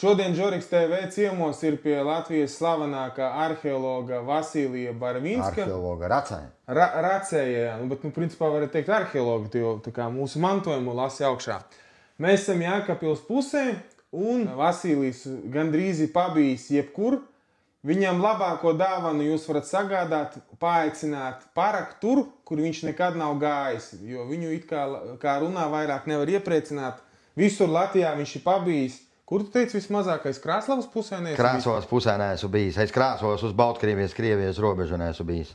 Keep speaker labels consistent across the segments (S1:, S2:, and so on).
S1: Šodien Džoriks TV ciemos ir pie Latvijas slavenākā arheologa Vasilija Barvinska.
S2: Arheologa Racēja.
S1: Racēja, jā. Bet, principā varētu teikt arheologa, jo tā kā mūsu mantojumu lasi augšā. Mēs esam Jēkabpils pusē, un Vasilijs gandrīz ir pabijis jebkur. Viņam labāko dāvanu jūs varat sagādāt, paaicināt parakt tur, kur viņš nekad nav gājis, jo viņu it kā runā vairāk nevar iepriecināt. Visur Latvijā viņš ir pabijis. Kur tu teici vismazākais? Krāslavas pusē neesmu bijis?
S2: Krāslavas pusē neesmu bijis. Es Krāslavas uz Baltkrievijas, Krievijas robežu neesmu bijis.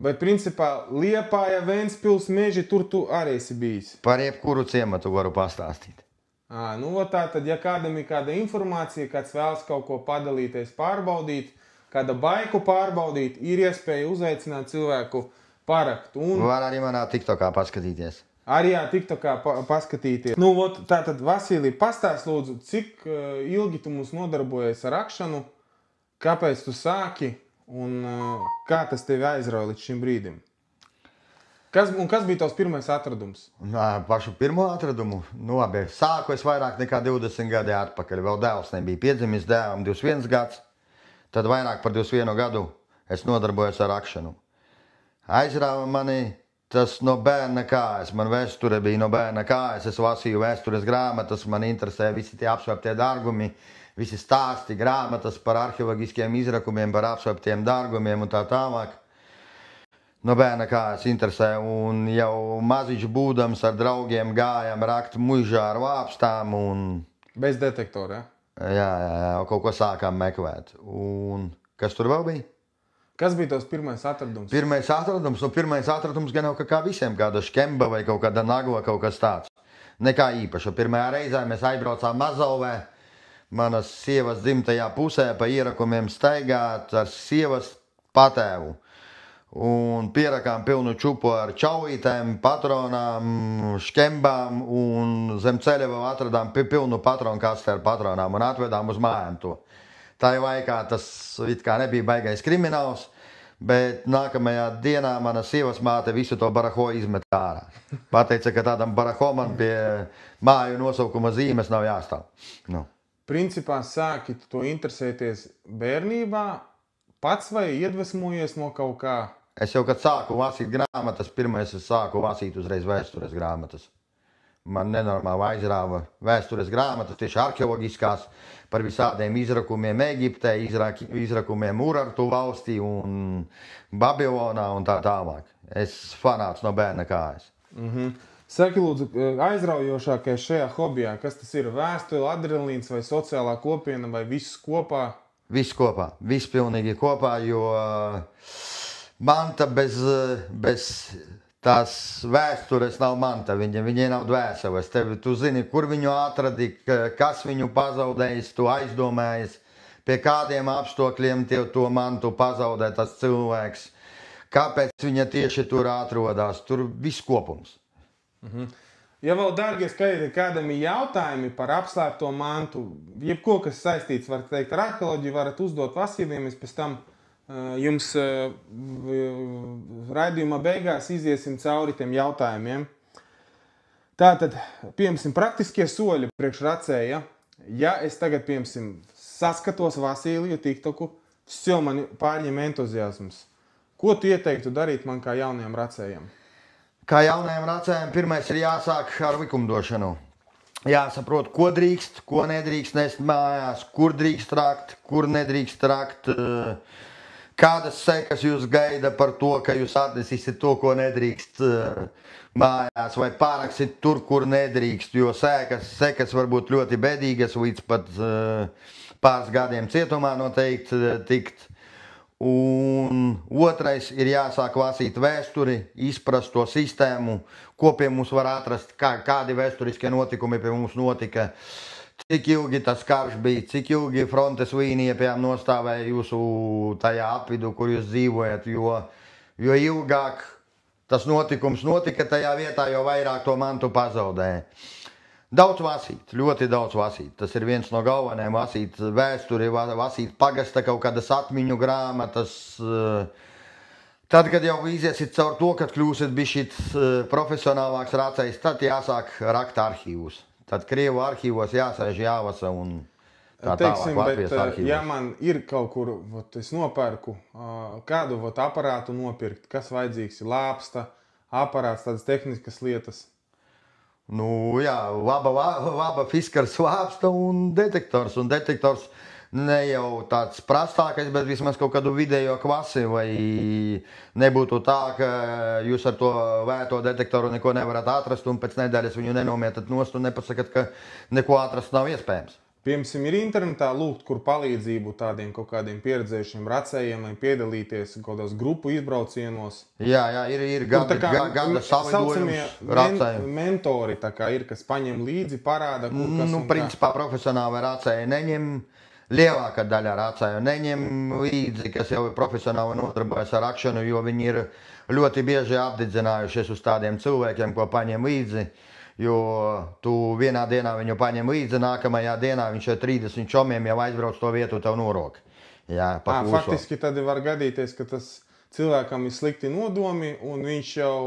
S1: Bet, principā, Liepāja, Ventspils, Meži, tur tu arī esi bijis.
S2: Par jebkuru ciematu varu pastāstīt.
S1: Tā tad, ja kādam ir kāda informācija, kāds vēlas kaut ko padalīties, pārbaudīt, kāda baiku pārbaudīt, ir iespēja uzaicināt cilvēku parakt.
S2: Var arī manā TikTokā paskatīties.
S1: Arī TikTokā paskatīties. Tātad, Vasilij, pastāst lūdzu, cik ilgi tu mums nodarbojies ar rakšanu, kāpēc tu sāki un kā tas tevi aizrauja līdz šim brīdim? Kas bija tavs pirmais atradums?
S2: Pašu pirmo atradumu? Sāku es vairāk nekā 20 gadi atpakaļ. Vēl dēls nebija piedzimis, dēlam 21 gads. Tad vairāk par 21 gadu es nodarbojos ar rakšanu. Aizrāva mani tas no bērna kājas. Man vēsture bija no bērna kājas. Es lasīju vēstures grāmatas, man interesē visi tie apsvērtie dārgumi, visi stāsti, grāmatas par arheoloģiskiem izrakumiem, par apsvērtiem dārgumiem un tā tālāk. No bērna kājas interesē, un jau maziņš būdams ar draugiem gājām rakt muižā ar vāpstām.
S1: Bez detektora, ja?
S2: Jā, kaut ko sākām meklēt. Un kas tur vēl bija?
S1: Kas bija tavs pirmais atradums?
S2: Pirmais atradums gan jau kā visiem, kāda škemba vai kaut kāda nagla, kaut kas tāds. Nekā īpaša. Pirmajā reizē mēs aizbraucām Mazovē, manas sievas dzimtajā pusē, pa ierakumiem staigāt ar sievas patēvu. Un pierakām pilnu čupu ar čaulītēm, patronām, škembām, un zem ceļa vēl atradām pilnu patronu kastu ar patronām un atvedām uz mājām to. Tā laikā tas it kā nebija baigais krimināls, bet nākamajā dienā mana sievas māte visu to baraho izmet ārā. Pateica, ka tādam baraho man pie māju nosaukuma zīmes nav jāstāv.
S1: Principā sāki to interesēties bērnībā pats vai iedvesmojies no kaut kā?
S2: Es jau, kad sāku lasīt grāmatas, pirmais es sāku lasīt uzreiz vēstures grāmatas. Man nenormāli aizrāva vēstures grāmatas, tieši arheoloģiskās, par visādiem izrakumiem Eģiptē, izrakumiem Urartu valstī un Babilonā un tā tālāk. Es fanāts no bērna kājas.
S1: Saki, lūdzu, aizraujošākais šajā hobijā, kas tas ir? Vēstule, adrenalīns vai sociālā kopiena vai viss kopā?
S2: Viss kopā, viss pilnīgi kopā, jo manta bez tās vēstures nav manta, viņai nav dvēseles. Tu zini, kur viņu atradi, kas viņu pazaudējis, tu aizdomājies, pie kādiem apstākļiem to mantu pazaudē tas cilvēks, kāpēc viņa tieši tur atrodas, tur viss kopums.
S1: Ja vēl, dārgie skatītāji, kādam ir jautājumi par apslēpto mantu, jebko, kas saistīts, var teikt, ar arheoloģiju, varat uzdot Vasilijam, es pēc tam jums raidījuma beigās iziesim cauri tiem jautājumiem. Tātad, piemēram, praktiskie soļi priekš Racēja. Ja es tagad, piemēram, saskatos Vasiliju TikToku, tas man pārņem entuziasms. Ko tu ieteiktu darīt man kā jaunajam Racējam?
S2: Kā jaunajam Racējam pirmais ir jāsāk ar likumdošanu. Jāsaprot, ko drīkst, ko nedrīkst nest mājās, kur drīkst rakt, kur nedrīkst rakt. Kādas sekas jūs gaida par to, ka jūs atnesīsiet to, ko nedrīkst mājās, vai pāraksit tur, kur nedrīkst, jo sekas var būt ļoti bēdīgas, līdz pat pāris gadiem cietumā noteikti tikt. Un otrais ir jāsāk lasīt vēsturi, izprast to sistēmu, ko pie mums var atrast, kādi vēsturiskie notikumi pie mums notika. Cik ilgi tas karš bija, cik ilgi frontes līnija nostāvēja jūsu tajā apvidu, kur jūs dzīvojat, jo ilgāk tas notikums notika tajā vietā, jo vairāk to mantu pazaudēja. Daudz lasīt, ļoti daudz lasīt. Tas ir viens no galvenajiem, lasīt vēsturi, lasīt pagasta kaut kādas atmiņu grāmatas. Tad, kad jau iziesit caur to, kad kļūsiet bišķīt profesionālāks Racējs, tad jāsāk rakt arhīvus. Tad Krievu arhīvos jāsēž, jālasa un tā
S1: teiksim,
S2: tālāk Latvijas
S1: bet,
S2: arhīvos.
S1: ja man ir kaut kur, es nopērku, kādu aparātu nopirkt, kas vajadzīgs ir lāpsta, aparāts, tādas tehniskas lietas.
S2: Nu, jā, laba fiskars lāpsta un detektors ne jau tāds prastākais, bet vismaz kaut kādu vidējo klasi, vai nebūtu tā, ka jūs ar to vēto detektoru neko nevarat atrast un pēc nedēļas viņu nenomietat nost un nepasakat, ka neko atrast nav iespējams.
S1: Piemēram, ir internetā lūgt, kur palīdzību tādiem kaut kādiem pieredzējušiem racējiem, lai piedalīties kaut kādos grupu izbraucienos.
S2: Jā, ir gada salidojums racējiem.
S1: Mentori tā kā ir, kas paņem līdzi, parāda, kur kas un
S2: principā profesionāli racēji neņem. Lielākā daļa racēju neņem līdzi, kas jau ir profesionāli nodarbojas ar rakšanu, jo viņi ir ļoti bieži apdedzinājušies uz tādiem cilvēkiem, ko paņem līdzi. Jo tu vienā dienā viņu paņem līdzi, nākamajā dienā viņš ar 30 čomiem jau aizbrauc to vietu tev norok. Jā,
S1: faktiski tad var gadīties, ka tas cilvēkam ir slikti nodomi un viņš jau...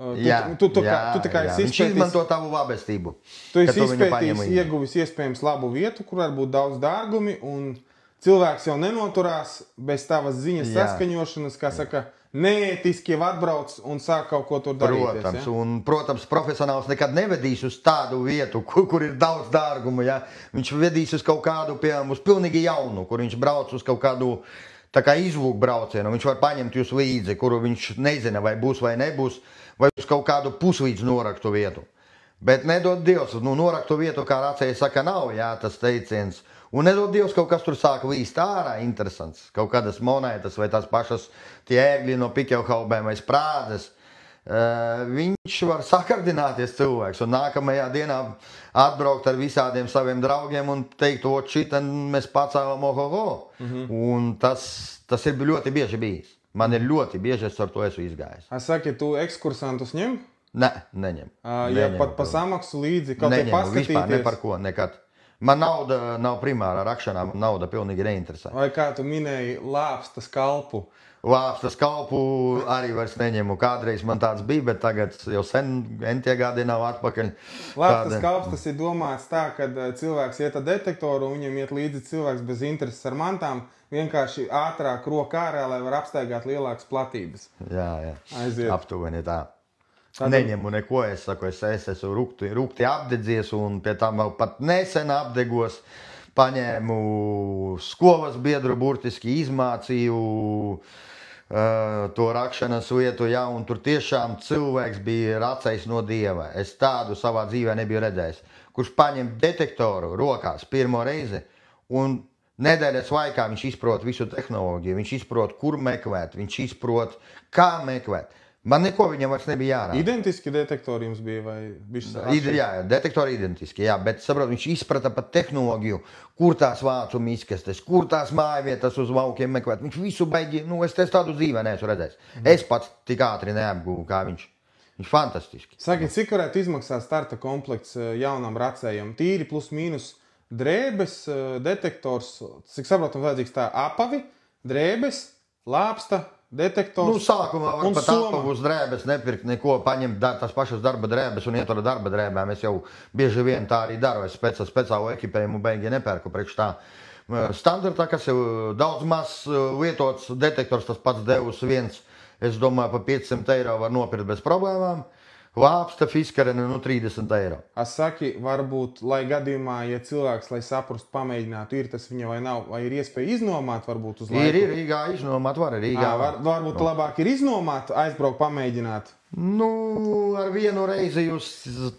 S2: Viņš izmanto tavu labestību.
S1: Tu esi izpētījis, ieguvis iespējams labu vietu, kur var būt daudz dārgumi, un cilvēks jau nenoturās bez tavas ziņas saskaņošanas, kā saka, neētiski jau atbrauc un sāk kaut ko tur darīties.
S2: Protams, profesionāls nekad nevedīs uz tādu vietu, kur ir daudz dārgumu. Ja? Viņš vedīs uz kaut kādu, piemēram, uz pilnīgi jaunu, kur viņš brauc uz kaut kādu tā kā izlūk braucienu. Viņš var paņemt jūs līdzi, kuru viņš nezina, vai būs vai nebūs, vai uz kaut kādu puslīdz noraktu vietu. Bet nedod Dievs, noraktu vietu, kā racēji saka, nav, jā, tas teiciens. Un nedod Dievs, kaut kas tur sāk līst ārā, interesants. Kaut kādas monētas vai tās pašas tie ērgļi no pikevhaubēm vai sprādzes. Viņš var sakardināties cilvēks un nākamajā dienā atbraukt ar visādiem saviem draugiem un teikt, o, šitien mēs pacēlam ohoho. Un tas ir ļoti bieži bijis. Man ir ļoti bieži, es ar to esmu izgājis.
S1: Saki, tu ekskursantus ņem?
S2: Ne, neņem.
S1: Ja pat pa samaksu līdzi, kaut kā paskatīties?
S2: Vispār ne par ko, nekad. Man nauda nav primāra rakšanā, nauda pilnīgi neinteresē.
S1: Vai kā tu minēji lāpsta skalpu?
S2: Lāpsta skalpu arī vairs neņemu. Kādreiz man tāds bija, bet tagad jau sen entie gadi nav atpakaļ.
S1: Lāpsta skalps tas ir domāts tā, kad cilvēks iet ar detektoru un viņam iet līdzi cilvēks bez intereses ar mantām, vienkārši ātrāk roka ārā, lai var apstaigāt lielākas platības.
S2: Jā.
S1: Aiziet.
S2: Aptuveni tā. Neņemu neko, es saku, es esmu rūkti apdedzies un pie tam vēl pat nesen apdegos. Paņēmu skolas biedru, burtiski izmācīju to rakšanas vietu, ja, un tur tiešām cilvēks bija racējs no Dieva. Es tādu savā dzīvē nebiju redzējis, kurš paņem detektoru rokās pirmo reizi un nedēļas laikā viņš izprot visu tehnoloģiju, viņš izprot, kur meklēt, viņš izprot, kā meklēt. Man neko viņam vairs nebija jārāda.
S1: Identiski detektori jums bija vai bišķi atšķirīgi?
S2: Jā, detektori identiski, jā, bet saprot, viņš izprata pat tehnoloģiju, kur tās vācuma izkastes, kur tās mājvietas uz laukiem meklēt. Viņš visu baigi, es tādu dzīvē neesmu redzējis. Es pats tik ātri neapgūvu kā viņš. Viņš fantastiski.
S1: Saki, cik varētu izmaksāt starta komplekts jaunam racējam? Tīri plus mīnus drēbes, detektors, cik saprotam, vajadzīgs tā apavi, drēbes, lāpsta, detektors.
S2: Sākumā var pat apavu uz drēbes nepirkt neko, paņemt tās pašas darba drēbes un iet ar darba drēbēm. Es jau bieži vien tā arī daru. Es speciālu ekipējumu beigi nepērku priekš tā. Standartā, kas jau daudz maz lietots detektors, tas pats devus viens, es domāju, pa 500 eiro var nopirkt bez problēmām. Lāpsta fiskare 30 eiro.
S1: Saki, varbūt, lai gadījumā, ja cilvēks, lai saprast, pamēģinātu, ir tas viņa vai nav, vai ir iespēja iznomāt, varbūt uz laiku?
S2: Ir Rīgā iznomāt, var Rīgā.
S1: Varbūt labāk ir iznomāt, aizbraukt, pamēģināt?
S2: Ar vienu reizi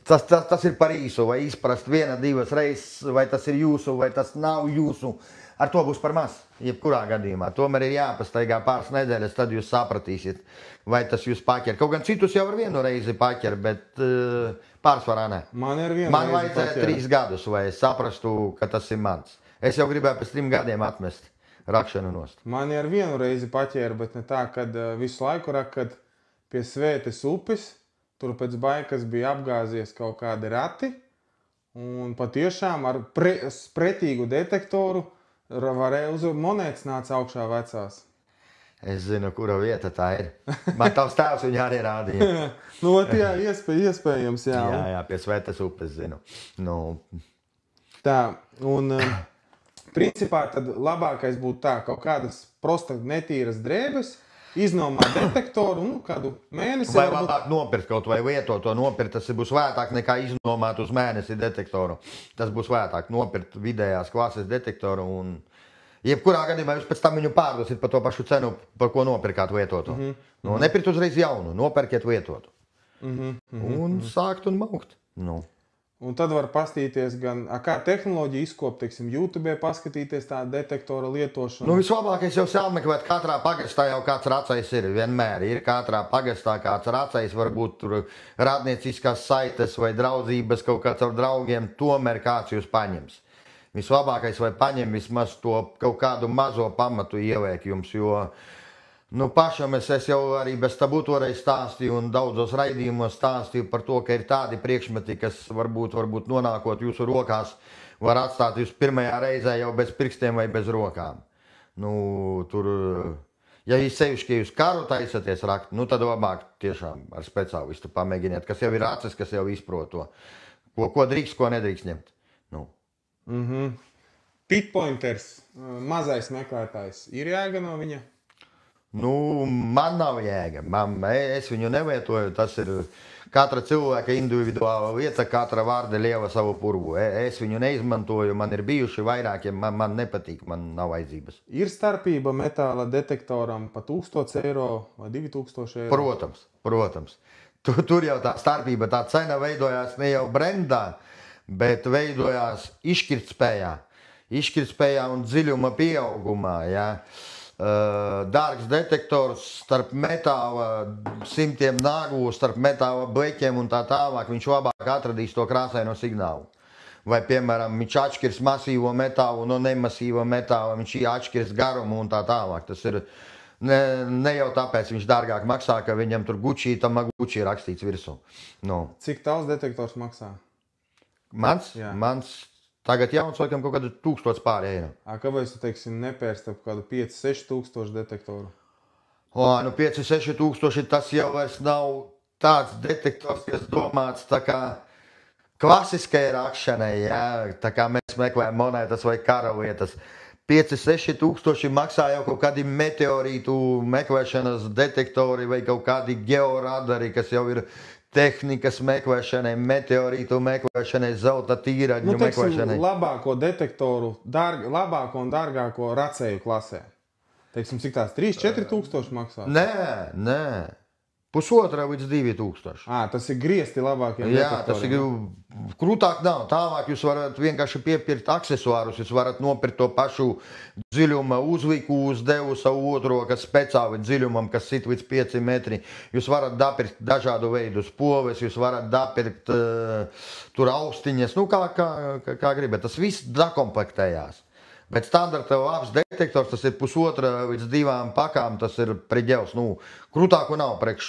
S2: tas ir par īsu, vai izprast viena, divas reizes, vai tas ir jūsu, vai tas nav jūsu. Ar to būs par maz, jebkurā gadījumā. Tomēr ir jāpastaigā pāris nedēļas, tad jūs sapratīsiet, vai tas jūs paķer. Kaut gan citus jau ar vienu reizi paķer, bet pārsvarā ne.
S1: Man
S2: vajadzēja 3 gadus, lai es saprastu, ka tas ir mans. Es jau gribēju pēc 3 gadiem atmest rakšanu nost.
S1: Man ar vienu reizi paķēra, bet ne tā, kad visu laiku kad pie Svētes upes, tur pēc baikas bija apgāzies kaut kādi rati, un patiešām ar pretīgu detektoru varēja uz monētas nāca augšā vecās.
S2: Es zinu, kura vieta tā ir. Man tavs tēvs viņu arī rādīja.
S1: Jā, iespējams, jā.
S2: Jā, pie Svētas upes zinu.
S1: Tā, un principā tad labākais būtu tā, kaut kādas prosta netīras drēbes, iznomā detektoru, kādu mēnesi.
S2: Vai labāk nopirkt kaut vai vietot to nopirkt, tas būs vētāk nekā iznomāt uz mēnesi detektoru. Tas būs vētāk nopirkt vidējās klases detektoru un jebkurā gadījumā jūs pēc tam viņu pārdosiet par to pašu cenu, par ko nopirkāt vietotu. Nepirkt uzreiz jaunu, nopirkiet vietotu. Un sākt un maukt.
S1: Un tad var pastīties gan, kā tehnoloģija izkop, teiksim, YouTube paskatīties tā detektora lietošanu.
S2: Vislabākais jau jāmeklēt, katrā pagastā jau kāds racējs ir. Vienmēr ir katrā pagastā kāds racējs, varbūt tur rādnieciskās saites vai draudzības kaut kāds ar draugiem, tomēr kāds jūs paņems. Vislabākais vai paņem vismaz to kaut kādu mazo pamatu ieliek jums, jo pašam es jau arī bez tabū toreiz stāstīju un daudzos raidījumos stāstīju par to, ka ir tādi priekšmeti, kas varbūt nonākot jūsu rokās, var atstāt jūs pirmajā reizē jau bez pirkstiem vai bez rokām. Ja jūs sevišķi jūs karu taisaties rakt, tad labāk tiešām ar speciālistu pamēģiniet, kas jau ir acis, kas jau izprot to, ko drīkst, ko nedrīkst ņemt.
S1: Pitpointers, mazais meklētājs, ir jēga no viņa?
S2: Man nav jēga. Es viņu nevietoju. Tas ir katra cilvēka individuāla lieta, katra vārda lieva savu purvu. Es viņu neizmantoju, man ir bijuši vairākiem, man nepatīk, man nav vajadzības.
S1: Ir starpība metāla detektoram pa 1000 eiro vai 2000 eiro?
S2: Protams. Tur jau tā starpība, tā cena veidojās ne jau brendā, bet veidojās izšķirtspējā un dziļuma pieaugumā, jā. Dārgs detektors starp metāla simtiem naglu, starp metāla bleķiem un tā tālāk, viņš labāk atradīs to krāsaino signālu. Vai, piemēram, viņš atšķirs masīvo metālu no nemasīva metāla, viņš atšķirs garumu un tā tālāk. Tas ir ne jau tāpēc viņš dārgāk maksā, ka viņam tur Gucci rakstīts virsū.
S1: Cik tāls detektors maksā?
S2: Mans tagad jauns laikam kaut kādu 1000 pār eiro.
S1: Kāpēc tu, teiksim, nepērst ap kādu 5-6 tūkstošu detektoru?
S2: 5-6 tūkstoši tas jau vairs nav tāds detektors, kas domāts tā kā klasiskai rakšanai, jā, tā kā mēs meklējam monētas vai karavietas. 5-6 tūkstoši maksā jau kaut kādi meteorītu meklēšanas detektori vai kaut kādi georadari, kas jau ir tehnikas meklēšanai, meteorītu meklēšanai, zelta tīraņu meklēšanai.
S1: Labāko detektoru, labāko un dārgāko racēju klasē. Teiksim, cik tās 3-4 tūkstoši maksā?
S2: Nē. 1,5 līdz 2,000.
S1: Tas ir griezti labākie
S2: detektori. Jā, tas ir krūtāk nav. Tālāk jūs varat vienkārši piepirkt aksesuārus, jūs varat nopirkt to pašu dziļuma uzliku uz devu savu otro, kas speciāli dziļumam, kas sit līdz 5 metri. Jūs varat dapirkt dažādu veidu spoves, jūs varat dapirkt tur austiņas, kā gribat. Tas viss dakomplektējās. Bet standarta labs detektors, tas ir 1,5 līdz 2 pakām, tas ir preģels. Krūtāku nav priekš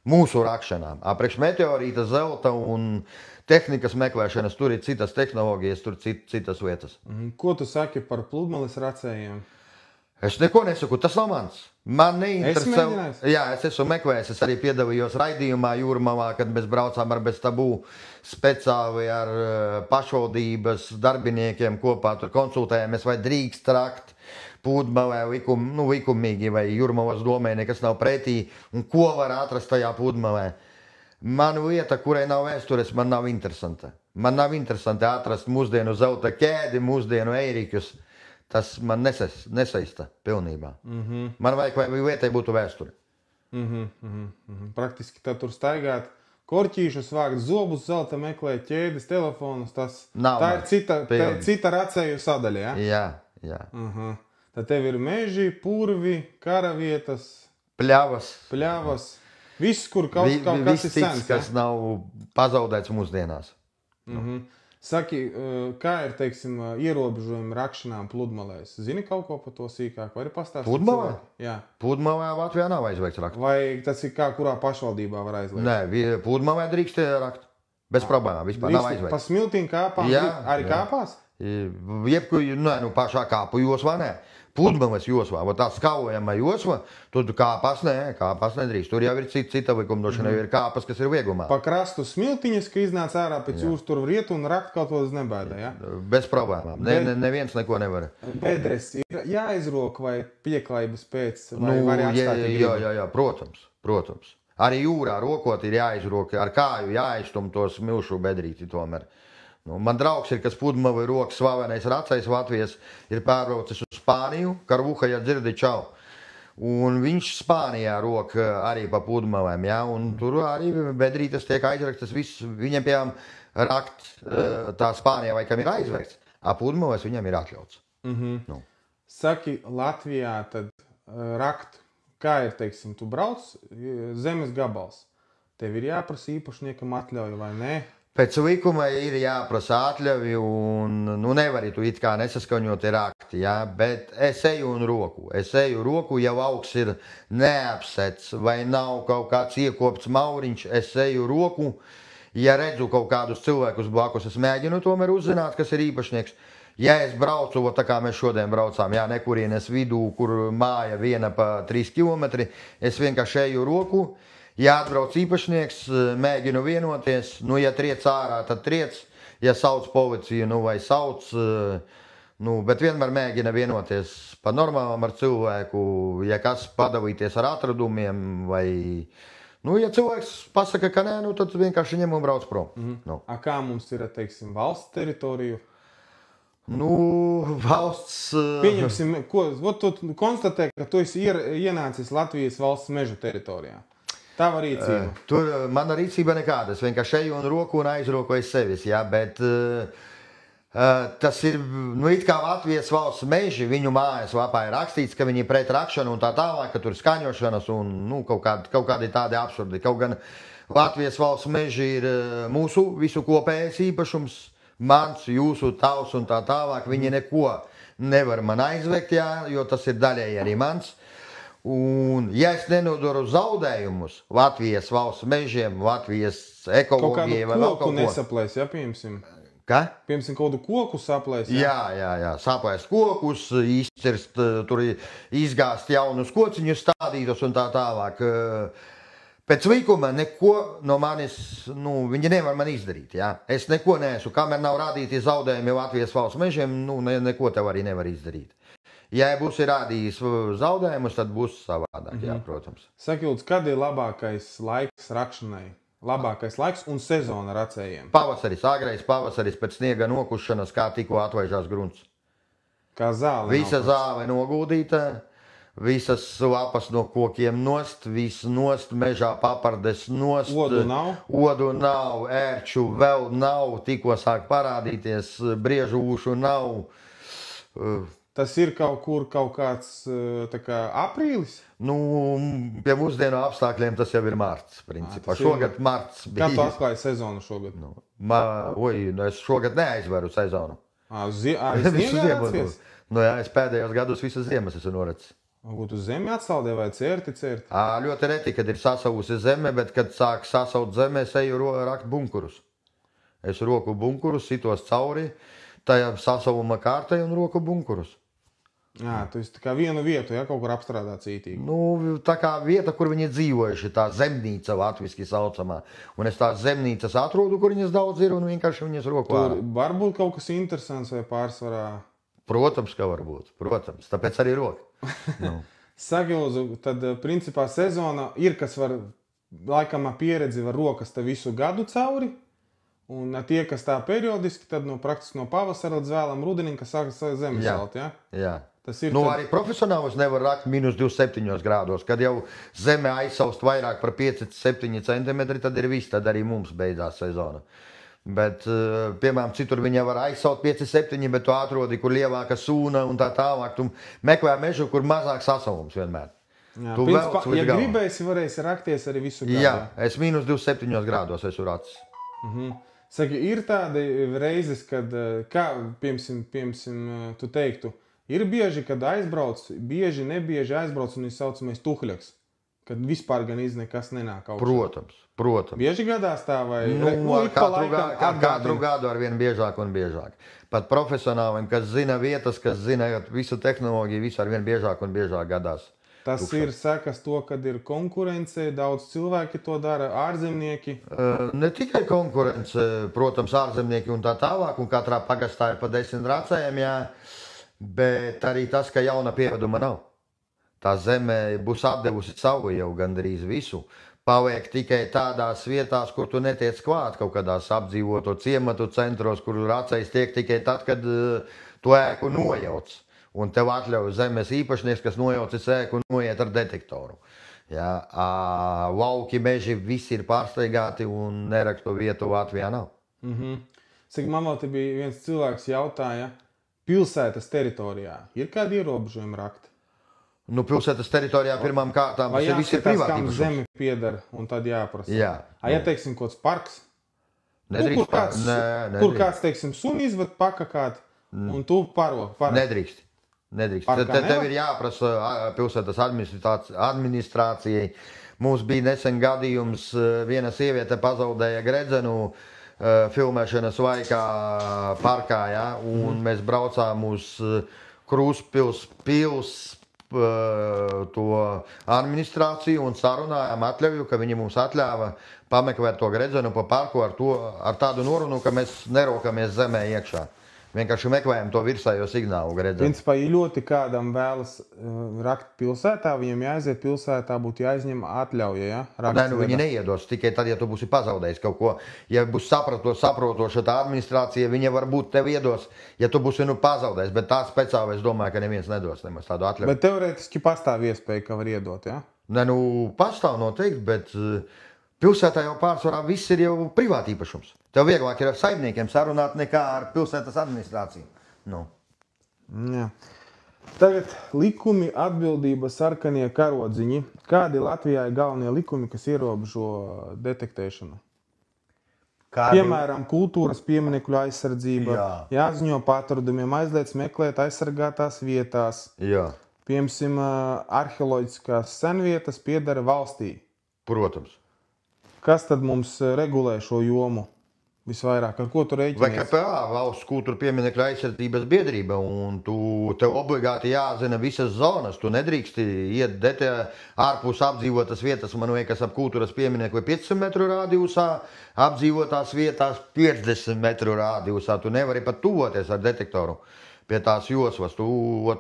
S2: mūsu rakšanām. Priekš meteorīta, zelta un tehnikas meklēšanas, tur ir citas tehnoloģijas, tur citas vietas.
S1: Ko tu saki par pludmales racējiem?
S2: Es neko nesaku, tas nav mans. Man neinteresē. Jā, es esmu meklējis, es arī piedalījos raidījumā Jūrmalā, kad mēs braucām ar bez tabū speciāli ar pašvaldības darbiniekiem kopā, tur konsultējamies, vai drīkst rakt pludmalē likumīgi, vai Jūrmalas domē nekas nav pretī, un ko var atrast tajā pludmalē. Man lieta, kurai nav vēstures, man nav interesanta. Man nav interesanti atrast mūsdienu zelta ķēdi, mūsdienu eiriķus. Tas man nesaista pilnībā. Man vajag, lai lietai būtu vēsture.
S1: Praktiski tad tur staigāt, korķīšus vākt, zobus zelta meklēt, ķēdes, telefonus. Tā ir cita racēju sadaļa,
S2: ja? Jā.
S1: Tad tev ir meži, purvi, karavietas,
S2: pļavas.
S1: Viss, kur kaut kas ir sens.
S2: Kas nav pazaudēts mūsdienās.
S1: Saki, kā ir, teiksim, ierobežojumi rakšanām pludmalēs? Zini kaut ko par to sīkāk? Vai ir pastāstīt?
S2: Pludmalē?
S1: Jā.
S2: Pludmalē Latvijā nav aizliegts rakt.
S1: Vai tas ir kā kurā pašvaldībā var aizliegt?
S2: Nē, pludmalē drīkst rakt. Bez problēmām, vispār nav aizliegts.
S1: Pa smiltīm kāpām arī kāpās?
S2: Pašā kāpu josvā, nē. Pludmales josvā, vai tā skavojama josva, tur kāpās nedrīkst. Tur jau ir cita likumdošana, jau ir kāpas, kas ir viegumā.
S1: Pa krastu smiltiņas, ka iznāca ārā pēc jūras tur rietu un rakt kaut ko uz nebaida, ja?
S2: Bez problēmām. Neviens neko nevar.
S1: Bedres ir jāizrok vai pieklājības pēc, vai var atstāt?
S2: Jā, protams. Arī jūrā rokot ir jāizrok, ar kāju jāiztum tos milšu bedrīti tomēr. Man draugs ir, kas Pudmava rokas slavenais Racais Latvijas, ir pārbraucis uz Spāniju, Karvuha, ja dzirdi čau. Un viņš Spānijā rok arī pa Pudmavēm, ja, un tur arī bedrītes tiek aizraktas viss, viņam piemēram rakt tā Spānijā vai kam ir aizvērts, a Pudmavas viņam ir atļauts.
S1: Saki, Latvijā tad rakt, kā ir, teiksim, tu brauc zemes gabals, tev ir jāprasa īpašniekam atļauja vai nē?
S2: Pēc likuma ir jāprasa atļauju un nevari tu it kā nesaskaņot rakti, ja? Bet es eju roku, ja augs ir neapsets vai nav kaut kāds iekopts mauriņš, es eju roku, ja redzu kaut kādus cilvēkus blakus, es mēģinu tomēr uzzināt, kas ir īpašnieks. Ja es braucu, tā kā mēs šodien braucām, nekurienes vidū, kur māja viena pa 3 kilometri, es vienkārši eju roku. Ja atbrauc īpašnieks, mēģinu vienoties, ja triec ārā, tad triec, ja sauc policiju, vai sauc, bet vienmēr mēģina vienoties pa normālam ar cilvēku, ja kas padalīties ar atradumiem, vai, ja cilvēks pasaka, ka nē, tad vienkārši ņem un brauc prom.
S1: A kā mums ir, teiksim, valsts teritoriju?
S2: Valsts...
S1: Pieņemsim, tu konstatē, ka tu esi ienācis Latvijas valsts mežu teritorijā. Tava rīcība?
S2: Tur mana rīcība nekāda. Es vienkārši eju un roku un aizroku aiz sevis, bet tas ir, it kā Latvijas valsts meži, viņu mājas lapā ir rakstīts, ka viņi ir pret rakšanu un tā tālāk, ka tur ir skaņošanas un kaut kādi tādi absurdi. Kaut gan Latvijas valsts meži ir mūsu visu kopējais īpašums, mans, jūsu, tavs un tā tālāk. Viņi neko nevar man aizvekt, jo tas ir daļēji arī mans. Un, ja es nenodaru zaudējumus Latvijas valsts mežiem, Latvijas ekologijai vai vēl kaut ko...
S1: nesaplēs, piemēram?
S2: Kā?
S1: Piemēram, kādu koku saplēs,
S2: Jā, saplēst kokus, izcirst, tur izgāzt jaunus kociņus stādītos un tā tālāk. Pēc likuma neko no manis, viņi nevar man izdarīt, Es neko neesmu, kamēr nav rādīti zaudējumi Latvijas valsts mežiem, neko tev arī nevar izdarīt. Ja būs rādījis zaudējumus, tad būs savādāk, protams.
S1: Saki, lūdzu, kad ir labākais laiks rakšanai? Labākais laiks un sezona racējiem?
S2: Pavasaris, agrais pavasaris pēc sniega nokušanas, kā tikko atvaižās grunts.
S1: Kā zāle?
S2: Visa zāle nogūdīta, visas lapas no kokiem nost, viss nost, mežā papardes nost.
S1: Odu nav?
S2: Odu nav, ērču vēl nav, tikko sāk parādīties, briežūšu nav.
S1: Tas ir kaut kāds aprīlis?
S2: Pie mūsdienu apstākļiem tas jau ir marts, principā. Šogad marts bija.
S1: Kā tu atklāji sezonu šogad?
S2: Es šogad neaizveru sezonu.
S1: Izsniegācies?
S2: Es pēdējos gados visas ziemas esmu noracis.
S1: Tu zemi atsaldē vai certi?
S2: Ļoti reti, kad ir sasavusi zeme, bet kad sāk sasaut zeme, es eju rakt bunkurus. Es roku bunkurus, sitos cauri, tajā sasavuma kārtai un roku bunkurus.
S1: Tu esi tā kā vienu vietu, kaut kur apstrādāt cītīgi.
S2: Tā kā vieta, kur viņi dzīvojuši, tā zemnīca latviski saucamā. Un es tās zemnīcas atrodu, kur viņas daudz ir, un vienkārši viņas roku ārā.
S1: Tur var būt kaut kas interesants vai pārsvarā?
S2: Protams, ka var būt. Protams, tāpēc arī roka.
S1: Saki, lūdzu, tad principā sezona ir, kas var, laikam pieredzi var rokas te visu gadu cauri. Un tie, kas tā periodiski, tad praktiski no pavasara līdz vēlam rudenim, kas sākas zemes salt,
S2: Jā. Arī profesionālis nevar rakt -27 grādos. Kad jau zeme aizsaust vairāk par 5-7 centimetri, tad ir viss, tad arī mums beidzās sezona. Bet, piemēram, citur viņa var aizsaut 5-7, bet tu atrodi, kur lielāka sūna un tā tālāk. Tu meklē mežu, kur mazāk sasavums vienmēr.
S1: Principā, ja gribēsi, varēsi rakties arī visu gadu.
S2: Jā, es -27 grādos esmu racis.
S1: Saki, ir tādi reizes, kad, kā, piemēram, tu teiktu, ir bieži, kad aizbrauc, nebieži aizbrauc un ir saucamais tuhļaks. kad vispār gan nekas nenāk augšā?
S2: Protams.
S1: Bieži gadās tā vai?
S2: Katru gadu ar vien biežāk un biežāk. Pat profesionāliem, kas zina vietas, kas zina visu tehnoloģiju, visu ar vien biežāk un biežāk gadās.
S1: Tas ir sekas to, kad ir konkurence, daudz cilvēki to dara, ārzemnieki?
S2: Ne tikai konkurence, protams, ārzemnieki un tā tālāk, un katrā pagastā ir pa 10 racējiem, jā, bet arī tas, ka jauna pieveduma nav. Tā zeme būs atdevusi savu jau gandrīz visu. Paliek tikai tādās vietās, kur tu netiec klāt, kaut kādās apdzīvoto ciematu centros, kur racējs tiek tikai tad, kad tu ēku nojauc. Un tev atļauj zemes īpašnieks, kas nojaucis ēku un noiet ar detektoru. Ja, lauki, meži, visi ir pārsteigāti un nerakstu vietu Latvijā nav.
S1: Saka, man vēl te bija viens cilvēks jautāja, pilsētas teritorijā ir kādi ierobežojumi rakt?
S2: Nu, pilsētas teritorijā pirmām kārtām tas viss ir privāti.
S1: Kam zemi pieder un tad jāprasa.
S2: Jā.
S1: Ja teiksim, kods parks,
S2: nedrīkst,
S1: kur kāds, teiksim, suni izved pakakāt un tu paro.
S2: Nedrīkst. Tev ir jāprasa pilsētas administrācijai. Mums bija nesen gadījums, viena sieviete pazaudēja gredzenu filmēšanas laikā parkā, ja, un mēs braucām uz Krūspils to administrāciju un sarunājām atļauju, ka viņi mums atļāva pameklēt to gredzenu pa parku ar tādu norunu, ka mēs nerokamies zemē iekšā. Vienkārši meklējam to virsējo signālu gredzenu.
S1: Principā, ja ļoti kādam vēlas rakt pilsētā, viņam jāaiziet pilsētā, būtu jāizņem atļauja, ja?
S2: Nē, nu viņi neiedos, tikai tad, ja tu būsi pazaudējis kaut ko. Ja būs saprotoša tā administrācija, viņa varbūt tev iedos, ja tu būsi pazaudējis, bet tā speciāli es domāju, ka neviens nedos nemaz tādu atļauju.
S1: Bet teorētiski pastāv iespēja, ka var iedot, ja?
S2: Nē, nu pastāv noteikti, bet pilsētā jau pārsvarā viss ir jau privāti īpašums. Tev vieglāk ir ar saimniekiem sarunāt nekā ar pilsētas administrāciju. Nu.
S1: Jā. Tagad likumi, atbildība, sarkanie karodziņi. Kādi Latvijā ir galvenie likumi, kas ierobežo detektēšanu? Piemēram, kultūras pieminekļu aizsardzība, jāziņo patradumiem, aizliedz meklēt aizsargātās vietās.
S2: Jā.
S1: Piemēram, arheoloģiskās senvietas piedara valstī.
S2: Protams.
S1: Kas tad mums regulē šo jomu? Visvairāk, ar ko tu rēķinies?
S2: VKPA, Valsts kultūra pieminekļu aizsardzības biedrība, un tev obligāti jāzina visas zonas. Tu nedrīksti iet ārpus apdzīvotas vietas, man liekas, ap kultūras pieminekļu 500 metru rādījusā, apdzīvotās vietās 50 metru rādījusā. Tu nevari pat tuvoties ar detektoru pie tās joslas. Tu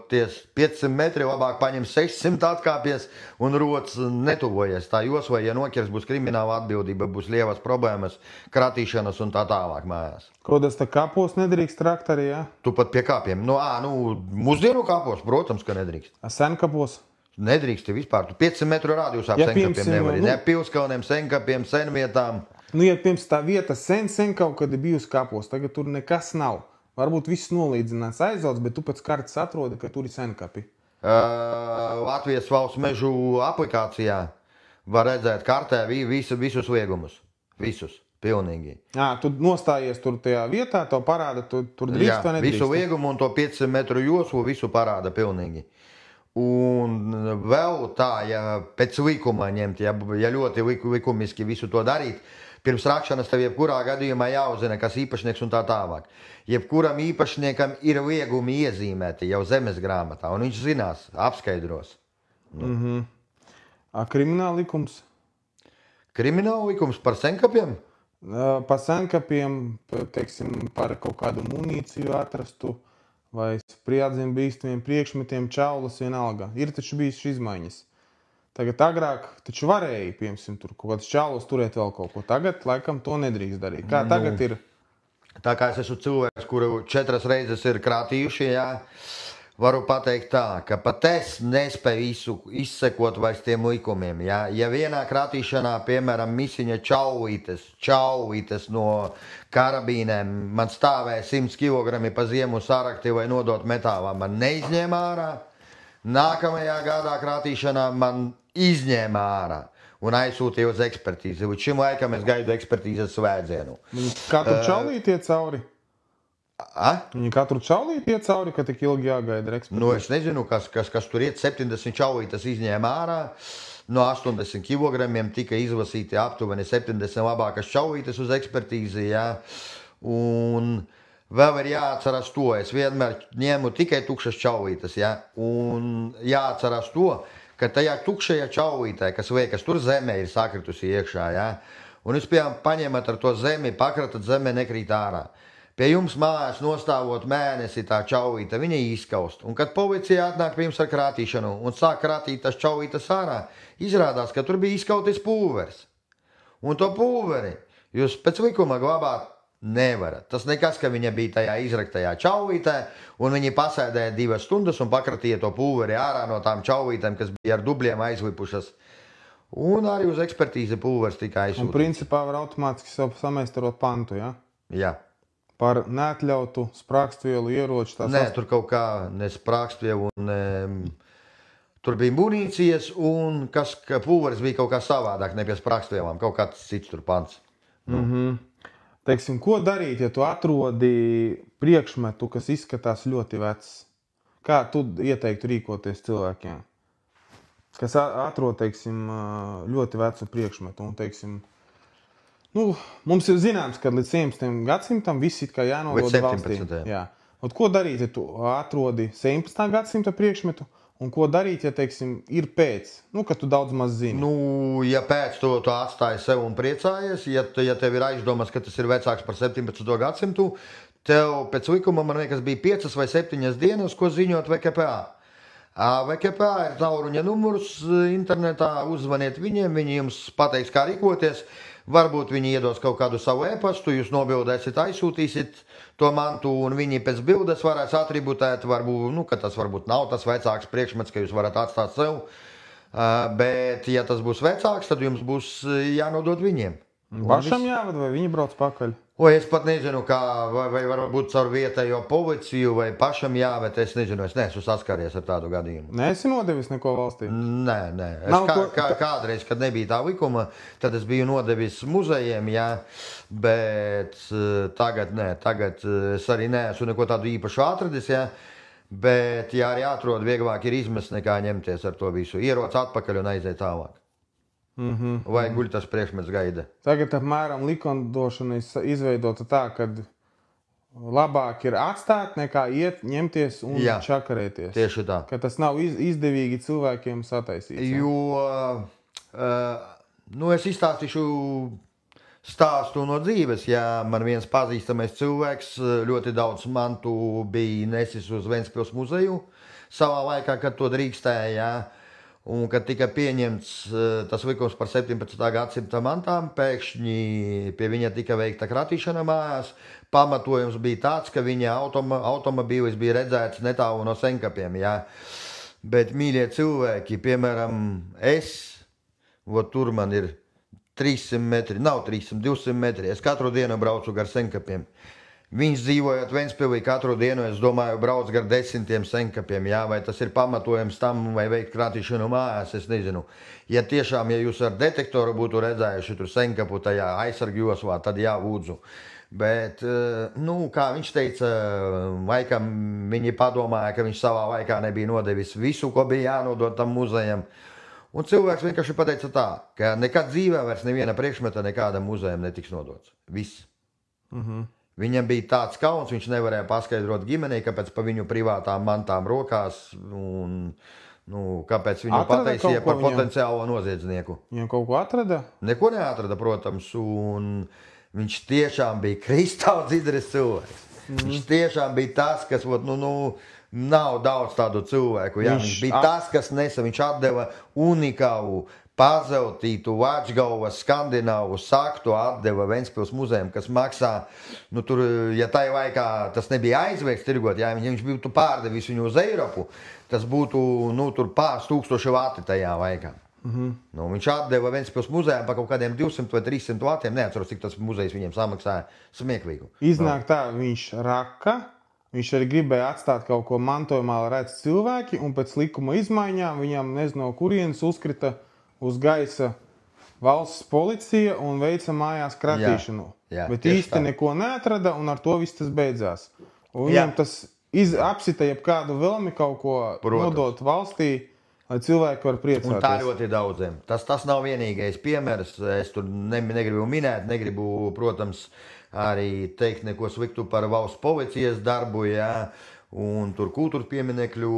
S2: 500 metri labāk paņem 600 atkāpies un rots netuvojies. Tā josla, ja noķers, būs krimināla atbildība, būs lielas problēmas, kratīšanas un tā tālāk mājās.
S1: Kādas tā kapos nedrīkst rakt arī, ja?
S2: Tu pat pie kāpiem. Mūsdienu kapos, protams, ka nedrīkst.
S1: Senkapos?
S2: Nedrīkst vispār. Tu 500 metru rādījusā senkapiem nevari. Ne pilskalniem, senkapiem, senvietām.
S1: Ja pirms tā vieta sen kaut kad ir bijusi kapos, tagad tur nekas nav. Varbūt viss nolīdzināts aizauts, bet tu pēc kartes atrodi, ka tur ir senkapi.
S2: Latvijas valsts mežu aplikācijā var redzēt kartē visus liegumus. Visus, pilnīgi.
S1: Tu nostājies tur tajā vietā, to parāda, tur drīkst vai nedrīkst?
S2: Visu liegumu un to 500 metru joslu visu parāda pilnīgi. Un vēl tā, ja pēc likuma ņemt, ja ļoti likumiski visu to darīt, pirms rakšanas tev jebkurā gadījumā jāuzzina, kas īpašnieks un tā tālāk. Jebkuram īpašniekam ir liegumi iezīmēti jau zemes grāmatā, un viņš zinās, apskaidros.
S1: Krimināla likums?
S2: Krimināla likums par senkapiem?
S1: Par senkapiem, teiksim, par kaut kādu munīciju atrastu vai spriedzim bīstamiem priekšmetiem, čaulas vienalga. Ir taču bijušas izmaiņas. Tagad agrāk taču varēja, piemēram, tur kaut kāds čaulas turēt vēl kaut ko. Tagad, laikam, to nedrīkst darīt. Kā tagad ir?
S2: Tā kā es esmu cilvēks, kuru 4 reizes ir krātījuši, varu pateikt tā, ka pat es nespēju izsekot vairs tiem likumiem. Ja vienā krātīšanā, piemēram, misiņa čaulītes no karabīnēm, man stāvēja 100 kg pa ziemu sarakti vai nodot metālā, man neizņēma ārā. Nākamajā gadā krātīšanā man izņēma ārā un aizsūtīja uz ekspertīzi. Līdz šim laikam es gaidu ekspertīzes svētdienu.
S1: Viņi katru čaulīti iet cauri? Viņi katru čaulīti iet cauri, ka tik ilgi jāgaida ekspertīzi?
S2: Es nezinu, kas tur iet. 70 čaulītes izņēma ārā. no 80 kilogramiem tika izvasīti aptuveni 70 labākas čauvītes uz ekspertīzi, jā. Un vēl ir jāatcerās to, es vienmēr ņēmu tikai tukšas čauvītes, jā. Un jāatcerās to, ka tajā tukšajā čauvītē, kas liekas, tur zeme ir sakritusi iekšā, jā. Un jūs, piemēram, paņemat ar to zemi, pakratat, zeme nekrīt ārā. Pie jums mājās nostāvot mēnesi tā čauvīta, viņa izskaust. Un kad policija atnāk pie jums ar krātīšanu un sāk krātīt tas čauvītas ārā, izrādās, ka tur bija izskautis pulveris. Un to pulveri jūs pēc likuma glabāt nevarat. Tas nekas, ka viņa bija tajā izraktajā čauvītē, un viņi pasēdēja 2 stundas un pakratīja to pulveri ārā no tām čauvītēm, kas bija ar dubļiem aizlipušas. Un arī uz ekspertīzi pulveris tika aizsūtīts.
S1: Un principā var automātiski samēstarot pantu, ja?
S2: Jā.
S1: Par neatļautu sprākstvielu ieroču.
S2: Nē, tur kaut kā ne sprākstvielu un tur bija munīcijas un ka pulveris bija kaut kā savādāk, ne pie sprākstvielām, kaut kāds cits tur pants.
S1: Teiksim, ko darīt, ja tu atrodi priekšmetu, kas izskatās ļoti vecs? Kā tu ieteiktu rīkoties cilvēkiem, kas atrod, teiksim, ļoti vecu priekšmetu un, teiksim, mums ir zināms, ka līdz 17. gadsimtam viss it kā jānodod valstī. Jā. Un ko darīt, ja tu atrodi 17. gadsimta priekšmetu, un ko darīt, ja, teiksim, ir pēc, ka tu daudz maz zini?
S2: Ja pēc to atstāji sev un priecājies, ja tev ir aizdomas, ka tas ir vecāks par 17. gadsimtu, tev pēc likuma, man liekas, bija 5 vai 7 dienas, ko ziņot VKPA. VKPA ir tālruņa numurs internetā, uzvaniet viņiem, viņi jums pateiks, kā rīkoties. Varbūt viņi iedos kaut kādu savu e-pastu, jūs nobildēsiet, aizsūtīsiet to mantu, un viņi pēc bildes varēs atributēt, varbūt, ka tas varbūt nav tas vecāks priekšmets, ka jūs varat atstāt sev, bet, ja tas būs vecāks, tad jums būs jānodod viņiem.
S1: Pašam jāved, vai viņi brauc pakaļ?
S2: Es pat nezinu, kā, vai varbūt caur vietējo policiju, vai pašam jāved, es nezinu, es neesmu saskāries ar tādu gadījumu.
S1: Neesi nodevis neko valstī?
S2: Nē. Kādreiz, kad nebija tā likuma, tad es biju nodevis muzejiem, jā, bet tagad es arī neesmu neko tādu īpašu atradis, jā, bet, ja arī atrod, vieglāk ir izmest nekā ņemties ar to visu. Ieroc atpakaļ un aiziet tālāk. Vai guļ tas priekšmets gaida?
S1: Tagad apmēram likumdošana izveidota tā, ka labāk ir atstāt nekā iet, ņemties un čakarēties.
S2: Tieši tā.
S1: Ka tas nav izdevīgi cilvēkiem sataisīt.
S2: Es izstāstīšu stāstu no dzīves. Ja man viens pazīstamais cilvēks ļoti daudz mantu bija nesis uz Ventspils muzeju savā laikā, kad to drīkstēja, un kad tika pieņemts tas likums par 17. gadsimta mantām, pēkšņi pie viņa tika veikta kratīšana mājās. Pamatojums bija tāds, ka viņa automobīlis bija redzēts netālu no Senkapiem. Jā. Bet, mīļie cilvēki, piemēram, tur man ir 300 metri, nav 300, 200 metri. Es katru dienu braucu gar Senkapiem. Viņš dzīvojot Ventspilī katru dienu, es domāju, brauc gar 10 Senkapiem, jā, vai tas ir pamatojums tam, vai veikt krātīšanu mājās, es nezinu. Ja tiešām, ja jūs ar detektoru būtu redzējuši tur Senkapu tajā aizsargjoslā, tad jā, lūdzu. Bet, kā viņš teica, laikam viņi padomāja, ka viņš savā laikā nebija nodevis visu, ko bija jānodot tam muzejam. Un cilvēks vienkārši pateica tā, ka nekad dzīvē vairs neviena priekšmeta nekādam muzejam netiks nodots. Viss. Viņam bija tāds kauns, viņš nevarēja paskaidrot ģimenei, kāpēc pa viņu privātām mantām rokās un kāpēc viņu pataisīja par potenciālo noziedznieku.
S1: Viņam kaut ko atrada?
S2: Neko neatrada, protams, un viņš tiešām bija kristāldzidres cilvēks. Viņš tiešām bija tas, kas, nav daudz tādu cilvēku. Jā. Viņš bija tas, kas viņš atdeva unikālu, pazeltītu, Vāčgalvas, skandināvu saktu atdeva Ventspils muzejam, kas maksā, tur, ja tajā laikā tas nebija aizliegts tirgot, ja viņš būtu pārdevis viņu uz Eiropu, tas būtu, tur pāris 1000 vati tajā laikā. Viņš atdeva Ventspils muzejam par kaut kādiem 200 vai 300 vatiem, neatceros, cik tas muzejs viņiem samaksāja smieklīgu.
S1: Iznāk tā, viņš raka, viņš arī gribēja atstāt kaut ko mantojumā, lai redz cilvēki, un pēc likuma izmaiņām viņam nezinu, kurienes uzkrita uz gaisa valsts policija un veica mājās kratīšanu. Bet īsti neko neatrada, un ar to viss tas beidzās. Un viņam tas apsita jebkādu vēlmi kaut ko nodot valstī, lai cilvēki var priecāties.
S2: Un tā ļoti daudziem. Tas nav vienīgais piemērs. Es tur negribu minēt, protams, arī teikt neko sliktu par valsts policijas darbu, jā, un tur kultūras pieminekļu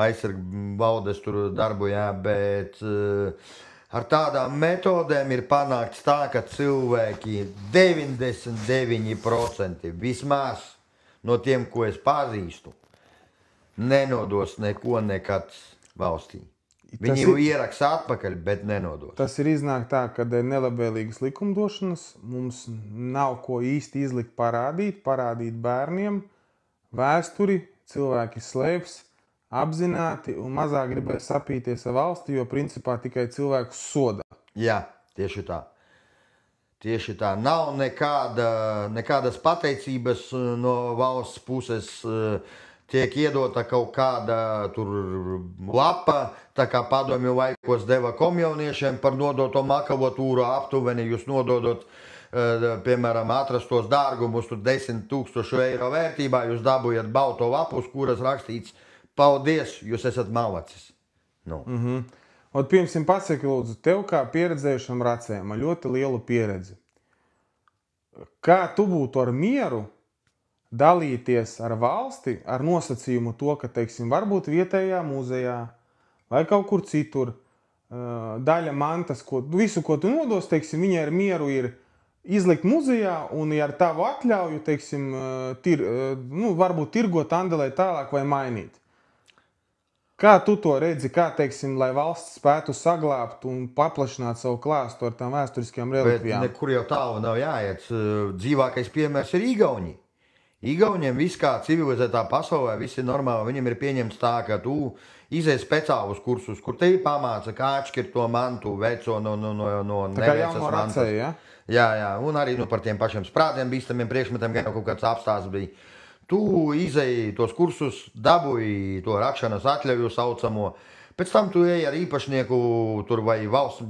S2: aizsargu valdes tur darbu, jā, bet ar tādām metodēm ir panākts tā, ka cilvēki 99% vismaz no tiem, ko es pazīstu, nenodos neko nekad valstī. Viņi jau ieraksta atpakaļ, bet nenodos.
S1: Tas ir iznāk tā, ka ir nelabvēlīgas likumdošanas, mums nav ko īsti izlikt parādīt bērniem vēsturi, cilvēki slēps apzināti un mazāk gribēs sapīties ar valsti, jo principā tikai cilvēkus soda.
S2: Jā, tieši tā. Tieši tā. Nav nekādas pateicības no valsts puses. Tiek iedota kaut kāda tur lapa, tā kā padomju laikos deva komjauniešiem par nodoto makavotūru aptuveni. Jūs nododot, piemēram, atrastos dārgumus, tur 10 000 eiro vērtībā, jūs dabujat balto lapu, uz kuras rakstīts, paldies, jūs esat malacis. Nu.
S1: Un, piemēram, pasaki, lūdzu, tev kā pieredzējušam racējam, ar ļoti lielu pieredzi. Kā tu būtu ar mieru dalīties ar valsti, ar nosacījumu to, ka, teiksim, varbūt vietējā muzejā vai kaut kur citur daļa mantas, visu, ko tu nodos, teiksim, viņai ar mieru ir izlikt muzejā un ar tavu atļauju, teiksim, varbūt tirgot, andelēt tālāk vai mainīt. Kā tu to redzi, kā, teiksim, lai valsts spētu saglābt un paplašināt savu klāstu ar tām vēsturiskajām relikvijām?
S2: Bet nekur jau tālu nav jāiet. Dzīvākais piemērs ir Igauni. Igauniem viss kā civilizētā pasaulē, viss ir normāli. Viņam ir pieņemts tā, ka tu izēj speciālus kursus, kur te pamāca, kā atšķirt to mantu veco no nevecas mantas.
S1: Ja?
S2: Jā, un arī par tiem pašiem sprādiem bīstamiem priekšmetiem, gan kaut kāds apstāsts bija. Tu izēji tos kursus, dabūji to rakšanas atļauju saucamo, pēc tam tu ej ar īpašnieku tur vai valsts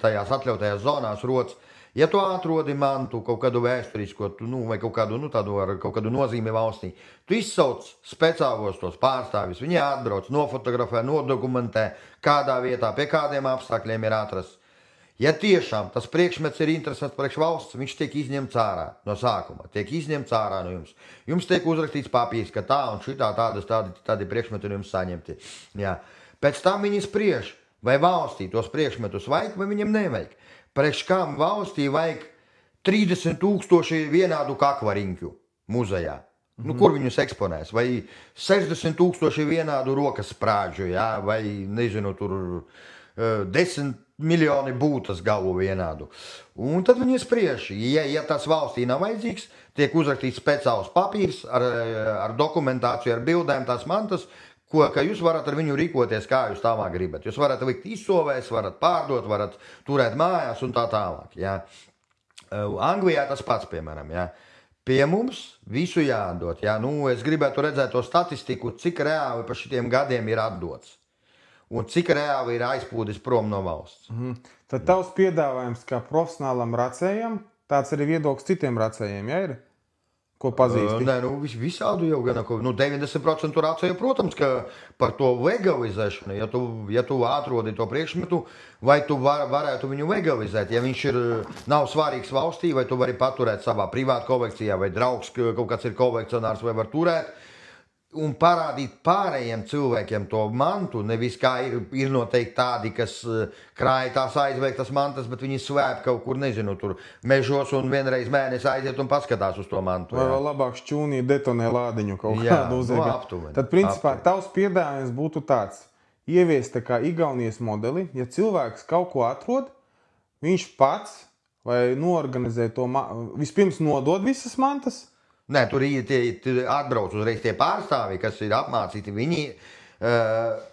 S2: tajās atļautajās zonās roc. Ja tu atrodi mantu kaut kādu vēsturisko, vai kaut kādu, tādu ar kaut kādu nozīmi valstī, tu izsauc speciālos tos pārstāvis, viņi atbrauc, nofotografē, nodokumentē, kādā vietā, pie kādiem apstākļiem ir atrasts. Ja tiešām tas priekšmets ir interesants priekš valsts, viņš tiek izņemts ārā no sākuma, tiek izņemts ārā no jums. Jums tiek uzrakstīts papīrs, ka tā un šitā tādi priekšmeti no jums saņemti. Jā. Pēc tam viņi spriež, vai valstī tos priekšmetus vajag, vai viņam nevajag. Priekš kam valstī vajag 30 000 vienādu kakvariņķu muzejā. Kur viņus eksponēs? Vai 60 000 vienādu rokas sprāģu, jā? Vai, nezinu, tur 10 miljoni būtas galvu vienādu. Un tad viņi spriež. Ja tas valstī nav vajadzīgs, tiek uzrakstīts speciāls papīrs ar dokumentāciju, ar bildēm tās mantas, ka jūs varat ar viņu rīkoties, kā jūs tālāk gribat. Jūs varat likt izsovēs, varat pārdot, varat turēt mājās un tā tālāk. Jā. Anglijā tas pats, piemēram. Jā. Pie mums visu jādod. Jā. Es gribētu redzēt to statistiku, cik reāli pa šitiem gadiem ir atdots. Un cik reāli ir aizplūdis prom no valsts.
S1: Tad tavs piedāvājums kā profesionālam racējam, tāds arī viedoklis citiem racējiem, ja ir? Ko pazīsti?
S2: Nē, visādu jau gan. 90% racēju, protams, ka par to legalizēšanu, ja tu atrodi to priekšmetu, vai tu varētu viņu legalizēt, ja viņš nav svarīgs valstī, vai tu vari paturēt savā privāta kolekcijā, vai draugs kaut kāds ir kolekcionārs, vai var turēt, un parādīt pārējiem cilvēkiem to mantu, nevis kā ir noteikti tādi, kas krāja tās aizveiktas mantas, bet viņi slēp kaut kur, nezinu, tur mežos un vienreiz mēnesi aiziet un paskatās uz to mantu.
S1: Vai vēl labāk šķūnī detonē lādiņu kaut kādu uzēgu.
S2: Aptuveni.
S1: Tad, principā, tavs piedāvājums būtu tāds, ieviest tā kā Igaunijas modeli, ja cilvēks kaut ko atrod, viņš pats vai noorganizē to, vispirms nodod visas mantas.
S2: Nē, tur atbrauc uzreiz tie pārstāvi, kas ir apmācīti. Viņi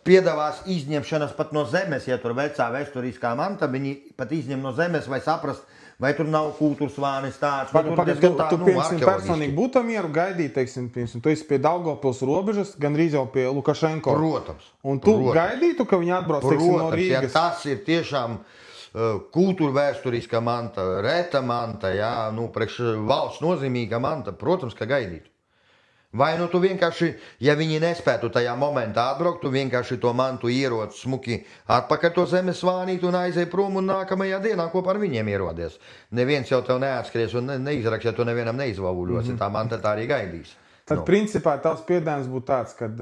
S2: piedāvās izņemšanas pat no zemes, ja tur vecā vēsturiskā manta, viņi pat izņem no zemes vai saprast, vai tur nav kultūras vānis tāds.
S1: Tu personīgi būtu mieru gaidīt, teiksim, tu esi pie Daugavpils robežas, gandrīz jau pie Lukašenko.
S2: Protams.
S1: Un tu gaidītu, ka viņi atbrauc, teiksim, no Rīgas.
S2: Ja tas ir tiešām kultūra vēsturiskā manta, reta manta, jā, priekš valsts nozīmīga manta, protams, ka gaidītu. Vai nu tu vienkārši, ja viņi nespētu tajā momentā atbraukt, tu vienkārši to mantu ieroci smuki atpakaļ to zemes svānīt un aizēj prom un nākamajā dienā kopā ar viņiem ierodies. Neviens jau tev neatskries un neizraks, ja tu nevienam neizvauļosi, tā manta tā arī gaidīs.
S1: Tad, principā, tavs piedāvājums būtu tāds, kad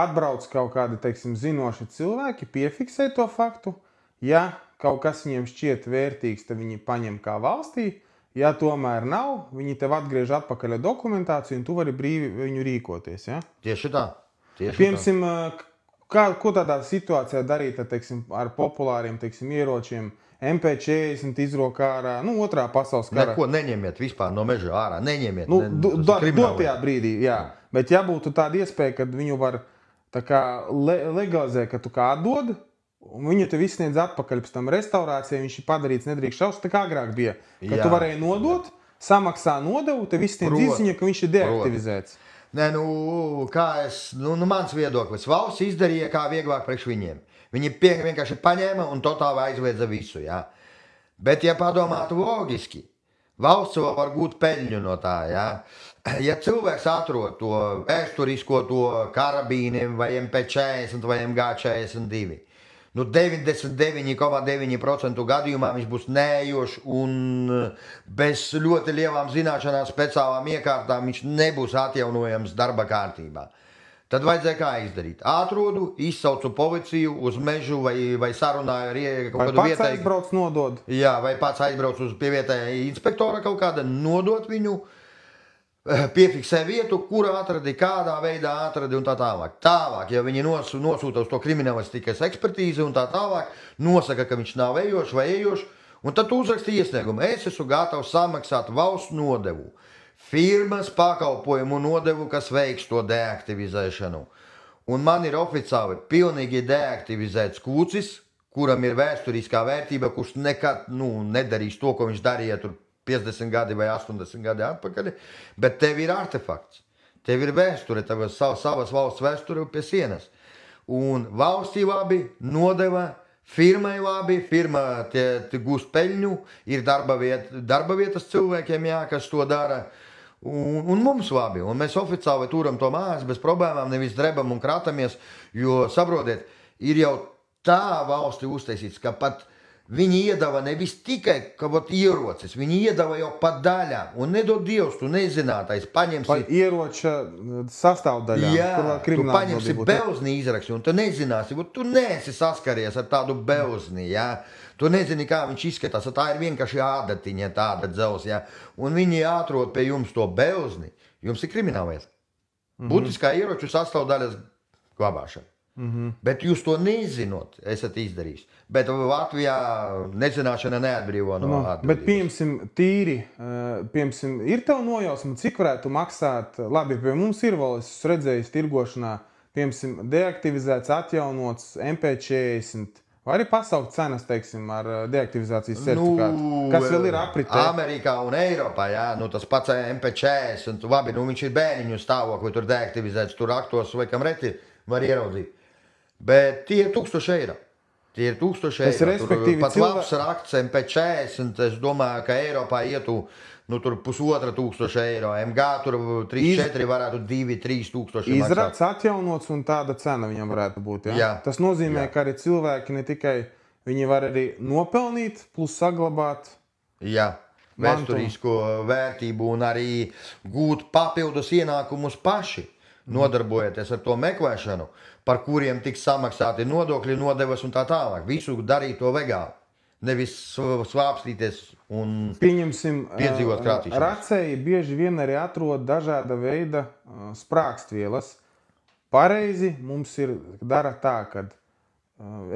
S1: atbrauc kaut kādi, teiksim, zinoši cilvēki, piefiksē to faktu, ja kaut kas viņiem šķiet vērtīgs, tad viņi paņem kā valstī. Ja tomēr nav, viņi tev atgriež atpakaļ ar dokumentāciju, un tu vari brīvi viņu rīkoties. Ja?
S2: Tieši tā.
S1: Piemēram, ko tādā situācijā darīt teiksim, ar populāriem teiksim, ieročiem, MP40 izrokā ārā, otrā pasaules kara?
S2: Neko neņemiet vispār no meža ārā, neņemiet.
S1: Dotajā brīdī, jā. Bet ja būtu tāda iespēja, kad viņu var tā kā legalizēt, ka tu kā atdod, un viņu te viss sniedz atpakaļ pēc tam restaurācijai, viņš ir padarīts nedrīkst šaus, tā kā agrāk bija. Kad tu varēji nodot, samaksā nodevu, te viss sniedz izziņa, ka viņš ir deaktivizēts.
S2: Nē, mans viedoklis. Valsts izdarīja kā vieglāk priekš viņiem. Viņi vienkārši paņēma un totāli aizliedza visu, jā. Bet, ja padomātu logiski, valsts vēl var gūt peļņu no tā, jā. Ja cilvēks atrod to vēsturisko to karabīni vai MP40 vai MG42, 99,9% gadījumā viņš būs neejošs un bez ļoti lielām zināšanām, speciālām iekārtām viņš nebūs atjaunojams darba kārtībā. Tad vajadzēja kā izdarīt? Atrodu, izsaucu policiju uz mežu vai sarunāju ar kaut kādu vietēju. Vai
S1: pats aizbrauc nodod?
S2: Jā, vai pats aizbrauc pie vietējā inspektora kaut kāda, nodot viņu, piefiksē vietu, kur atradi, kādā veidā atradi un tā tālāk. Tālāk, ja viņi nosūta uz to kriminālistikas ekspertīzi un tā tālāk, nosaka, ka viņš nav ejošs vai ejošs, un tad tu uzraksti iesniegumu. Es esmu gatavs samaksāt valsts nodevu, firmas pakalpojumu nodevu, kas veiks to deaktivizēšanu. Un man ir oficiāli pilnīgi deaktivizēts kūcis, kuram ir vēsturiskā vērtība, kurš nekad nedarīs to, ko viņš darīja tur 50 gadi vai 80 gadi atpakaļ, bet tev ir artefakts, tev ir vēsture, tev ir savas valsts vēsture pie sienas. Un valstī labi, nodeva, firmai labi, firma gūst peļņu, ir darba vietas cilvēkiem, jā, kas to dara, un mums labi. Un mēs oficiāli turam to mājās bez problēmām, nevis drebam un kratamies, jo, saprotiet, ir jau tā valsti uztaisīts, ka pat viņi iedeva nevis tikai ierocis, viņi iedeva jau pa daļām. Un nedod Dievs, tu nezinātais, paņemsi...
S1: Pa ieroča sastāvdaļām.
S2: Jā, tu paņemsi belzni izraksti, un tu nezināsi, tu neesi saskaries ar tādu belzni, jā. Tu nezini, kā viņš izskatās, tā ir vienkārši ādatiņa, tāda dzels, jā. Un viņi atrod pie jums to belzni, jums ir kriminālies. Būtiskā ieroču sastāvdaļas glabāšana. Bet jūs to nezinot, esat izdarījis. Bet Latvijā nezināšana neatbrīvo no atbildības.
S1: Bet tīri, ir tev nojausma, cik varētu maksāt, labi, pie mums ir vēl, es redzēju tirgošanā, deaktivizēts, atjaunots MP40, vai arī pasaukt cenas, teiksim, ar deaktivizācijas certifikātu, kas vēl ir apritē.
S2: Amerikā un Eiropā, jā, tas pats MP40, labi, viņš ir bērniņu stāvokli, tur deaktivizēts, tur aktos vai kam reti var ieraudzīt. Bet tie ir 1000 eiro. Tie ir 1000 eiro. Tur pat labs rakts MP40, es domāju, ka Eiropā ietu tur 1500 eiro. MG tur 3-4 varētu 2-3 tūkstoši maksāt.
S1: Izrakts atjaunots un tāda cena viņam varētu būt. Ja? Jā. Tas nozīmē, ka arī cilvēki ne tikai viņi var arī nopelnīt, plus saglabāt.
S2: Jā. Vēsturisko vērtību un arī gūt papildus ienākumus paši. Nodarbojoties ar to meklēšanu, par kuriem tiks samaksāti nodokļi, nodevas un tā tālāk. Visu darīt to legāli. Nevis svāpstīties un piedzīvot krātīšanos.
S1: Racēji bieži vien arī atrod dažāda veida sprākstvielas. Pareizi mums ir dara tā, ka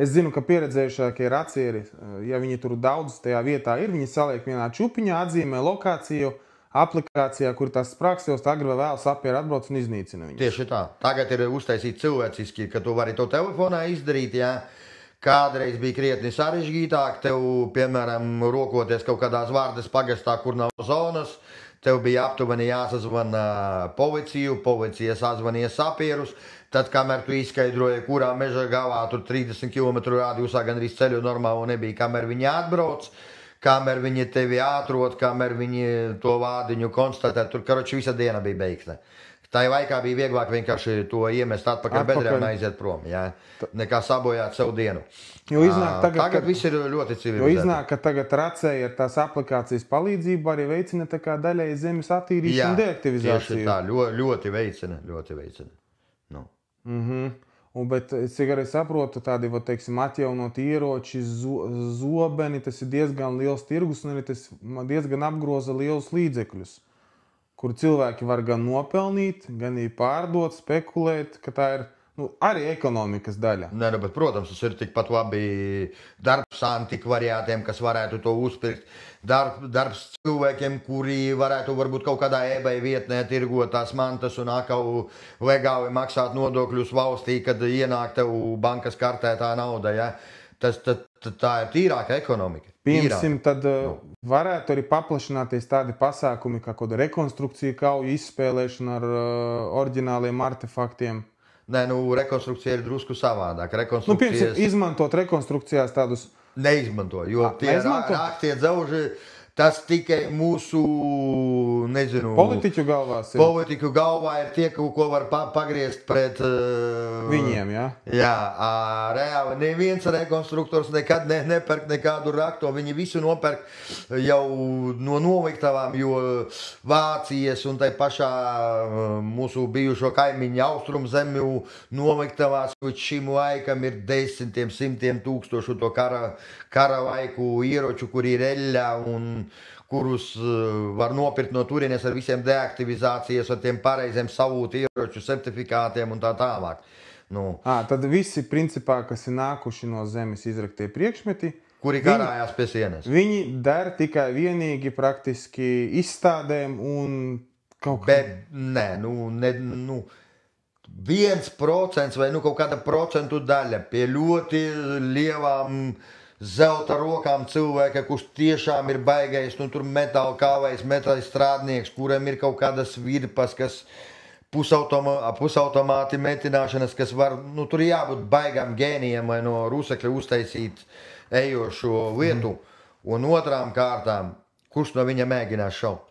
S1: es zinu, ka pieredzējušākie racieri, ja viņi tur daudz tajā vietā ir, viņi saliek vienā čupiņā, atzīmē lokāciju, aplikācijā, kur tās sprākstvielas agri vai vēl sapiera atbrauc un iznīcina viņus.
S2: Tieši tā. Tagad ir uztaisīts cilvēciski, ka tu vari to telefonā izdarīt, jā. Kādreiz bija krietni sarežģītāk, tev, piemēram, rokoties kaut kādās Vārdes pagastā, kur nav zonas, tev bija aptuveni jāsazvana policiju, policija sazvanīja sapierus, tad, kamēr tu izskaidroji, kurā meža galā tur 30 km radiusā gandrīz ceļu normāli nebija, kamēr viņi atbrauc, kamēr viņi tevi atrod, kamēr viņi to vārdiņu konstatē. Tur, karoči, visa diena bija beigta. Tā laikā bija vieglāk vienkārši to iemest atpakaļ bedrē un aiziet prom, jā. Nekā sabojāt savu dienu.
S1: Jo iznāk
S2: tagad viss ir ļoti civilizēti.
S1: Jo iznāk, ka tagad racēji ar tās aplikācijas palīdzību arī veicina tā kā daļai zemes attīrīšanu un deaktivizāciju.
S2: Tieši tā, ļoti veicina. Nu.
S1: Bet, cik arī saprotu, tādi, teiksim, atjaunot ieroči, zobeni, tas ir diezgan liels tirgus un arī tas diezgan apgroza lielus līdzekļus, kur cilvēki var gan nopelnīt, gan arī pārdot, spekulēt, ka tā ir arī ekonomikas daļa.
S2: Nē, bet, protams, tas ir tikpat labi darbs antikvariātiem, kas varētu to uzpirkt. Darbs cilvēkiem, kuri varētu varbūt kaut kādā eBay vietnē tirgot tās mantas un atkal legāli maksāt nodokļus valstī, kad ienāk tev bankas kartē tā nauda. Ja? Tā ir tīrāka ekonomika.
S1: Piemēram, tad varētu arī paplašināties tādi pasākumi, kā kāda rekonstrukcija kauju izspēlēšana ar oriģināliem artefaktiem.
S2: Nē, rekonstrukcija ir drusku savādāk.
S1: Piemēram, izmantot rekonstrukcijās tādus...
S2: Neizmanto, jo tie rāktie dzauži, tas tikai mūsu, nezinu...
S1: Politiķu galvās ir.
S2: Politiķu galvā ir tie, ko var pagriezt pret...
S1: Viņiem, jā?
S2: Jā, reāli neviens rekonstruktors nekad nepērk nekādu rakto. Viņi visu nopērk jau no noliktavām, jo Vācijas un tai pašā mūsu bijušo kaimiņu austrumzemju noliktavās līdz šim laikam ir desmitiem, simtiem tūkstošu to kara laiku ieroču, kuri ir eļļā un kurus var nopirkt no turienes ar visiem deaktivizācijas, ar tiem pareiziem savūtu ieroču certifikātiem un tā tālāk.
S1: Tad visi, principā, kas ir nākuši no zemes izraktie priekšmeti,
S2: kuri karājās pie sienas.
S1: Viņi der tikai vienīgi praktiski izstādēm un kaut kā...
S2: Nē, 1% vai kaut kāda procentu daļa pie ļoti lielām zelta rokām cilvēka, kurš tiešām ir baigais, tur metāla kāvējs, metāla strādnieks, kuram ir kaut kādas virpas, kas pusautomāti metināšanas, kas var, tur jābūt baigām gēnijam vai no rūsekļa uztaisīt ejošo lietu. Un otrām kārtām, kurš no viņa mēģinās šaut?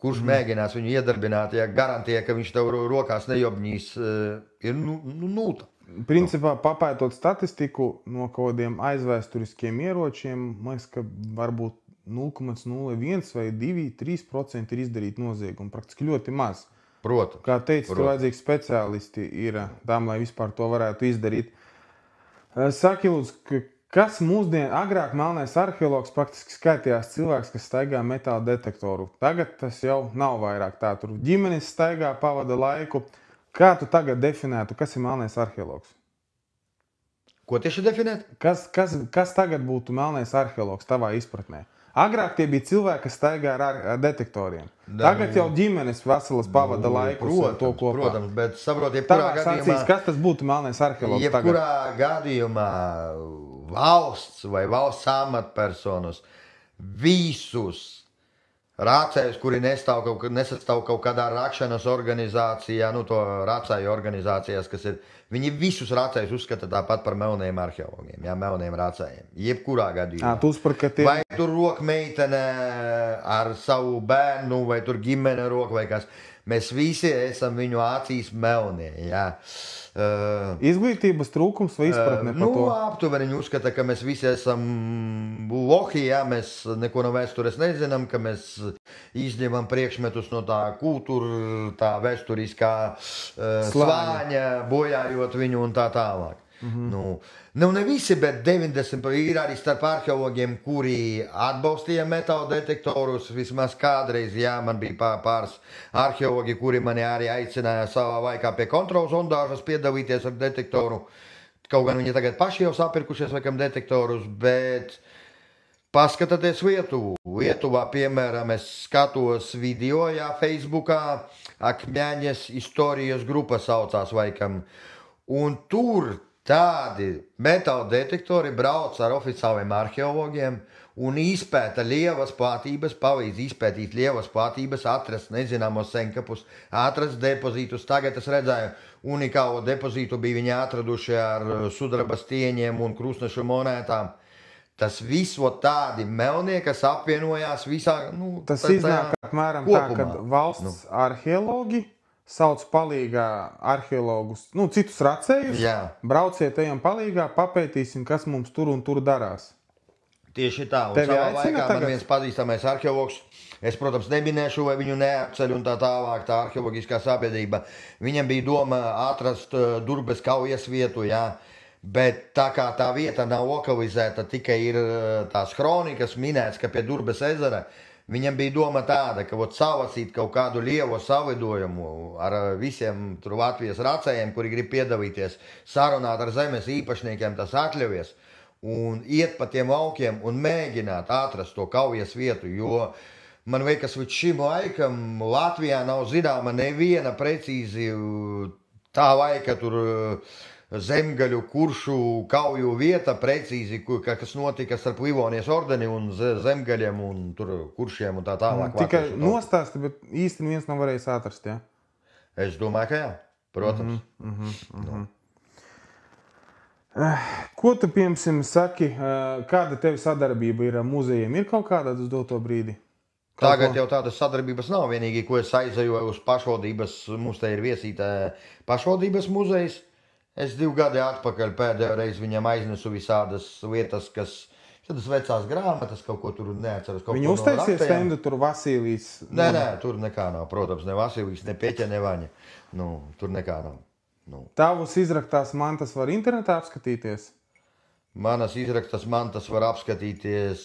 S2: Kurš mēģinās viņu iedarbināt, ja garantija, ka viņš tev rokās nejobņīs, ir nulta.
S1: Principā, papētot statistiku no kaut kādiem aizvēsturiskiem ieročiem, man liekas, ka varbūt 0,01 vai 2–3% ir izdarīt noziegumu. Praktiski ļoti maz.
S2: Protams.
S1: Kā teicu, tur vajadzīgi speciālisti ir tam, lai vispār to varētu izdarīt. Saki, lūdzu, kas agrāk melnais arheologs praktiski skaitījās cilvēks, kas staigā metāla detektoru. Tagad tas jau nav vairāk tā. Tur ģimenes staigā, pavada laiku. Kā tu tagad definētu, kas ir melnais arheologs?
S2: Ko tieši definēt?
S1: Kas tagad būtu melnais arheologs tavā izpratnē? Agrāk tie bija cilvēki, kas staigā ar detektoriem. Tagad jau ģimenes veselas pavada laiku ar to kopā.
S2: Protams, bet saprot, jebkurā gadījumā...
S1: Kas tas būtu melnais arheologs tagad?
S2: Jebkurā gadījumā valsts vai valsts amatpersonas visus rācējus, kuri nesastāv kaut kādā rakšanas organizācijā, to rācēju organizācijās, kas ir, viņi visus rācējus uzskata tāpat par melniem arheologiem, melniem rācējiem. Jebkurā gadījumā. Vai tur rokmeitene ar savu bērnu, vai tur ģimene roka vai kas. Mēs visi esam viņu acīs melnie, jā.
S1: Izglītības trūkums vai izpratne par to?
S2: Aptuveni viņi uzskata, ka mēs visi esam lohi, jā, mēs neko no vēstures nezinām, ka mēs izņemam priekšmetus no tā kultūra, tā vēsturiskā slāņa, bojājot viņu un tā tālāk. Ne visi, bet 90% ir arī starp arheologiem, kuri atbalstīja metāla detektorus. Vismaz kādreiz, jā, man bija pāris arheologi, kuri mani arī aicināja savā laikā pie kontrolas sondāžas piedalīties ar detektoru. Kaut gan viņi tagad paši jau sapirkušies laikam detektorus, bet paskatieties Lietuvā, piemēram, es skatos video, jā, Facebookā, Akmeņas istorijas grupa saucās laikam, un tur tādi metāla detektori brauc ar oficiāliem arheologiem un izpēta lievas platības, palīdz izpētīt lievas platības, atrast nezināmos senkapus, atrast depozītus. Tagad es redzēju unikālo depozītu, bija viņi atraduši ar sudraba stieņiem un krustnešu monētām. Tas viss tādi melnie, kas apvienojās visā.
S1: Tas iznāk apmēram kopumā. Tā, kad valsts arheologi sauc palīgā arheologus, citus racējus. Brauciet, ejam palīgā, papētīsim, kas mums tur un tur darās.
S2: Tieši tā. Un savā laikā man viens pazīstamais arheologs, es, protams, neminēšu, vai viņu neapceļ un tā tālāk, tā arheoloģiskā sabiedrība. Viņam bija doma atrast Durbes kaujas vietu, bet tā kā tā vieta nav lokalizēta, tikai ir tās kronikas minēts, ka pie Durbes ezera, viņam bija doma tāda, ka salasīt kaut kādu lielu salidojumu ar visiem tur Latvijas racējiem, kuri grib piedalīties, sarunāt ar zemes īpašniekiem, tas atļaujas. Un iet pa tiem laukiem un mēģināt atrast to kaujas vietu, jo man liekas, līdz šim laikam Latvijā nav zināma neviena precīzi tā laika tur zemgaļu kuršu kauju vieta precīzi, kas notika starp Livonijas ordeni un zemgaļiem un tur kuršiem un tā tālāk.
S1: Tikai nostāsti, bet īsti neviens nav varējis atrast, ja?
S2: Es domāju, ka jā, protams.
S1: Ko tu, piemēram, saki, kāda tev sadarbība ir ar muzejiem? Ir kaut kāda uz doto brīdi?
S2: Tagad jau tādas sadarbības nav. Vienīgi, ko es aizēju uz pašvaldības, mums te ir viesīta pašvaldības muzejs. Es 2 gadi atpakaļ pēdējo reizi viņam aiznesu visādas lietas, kas tādas vecās grāmatas, kaut ko tur neatceros.
S1: Viņi uztaisīja stendu tur Vasilijs?
S2: Nē, tur nekā nav. Protams, ne Vasilijs, ne Pieķa, ne Vaņa. Tur nekā nav.
S1: Tavus izraktās mantas var internetā apskatīties?
S2: Manas izrakstas mantas var apskatīties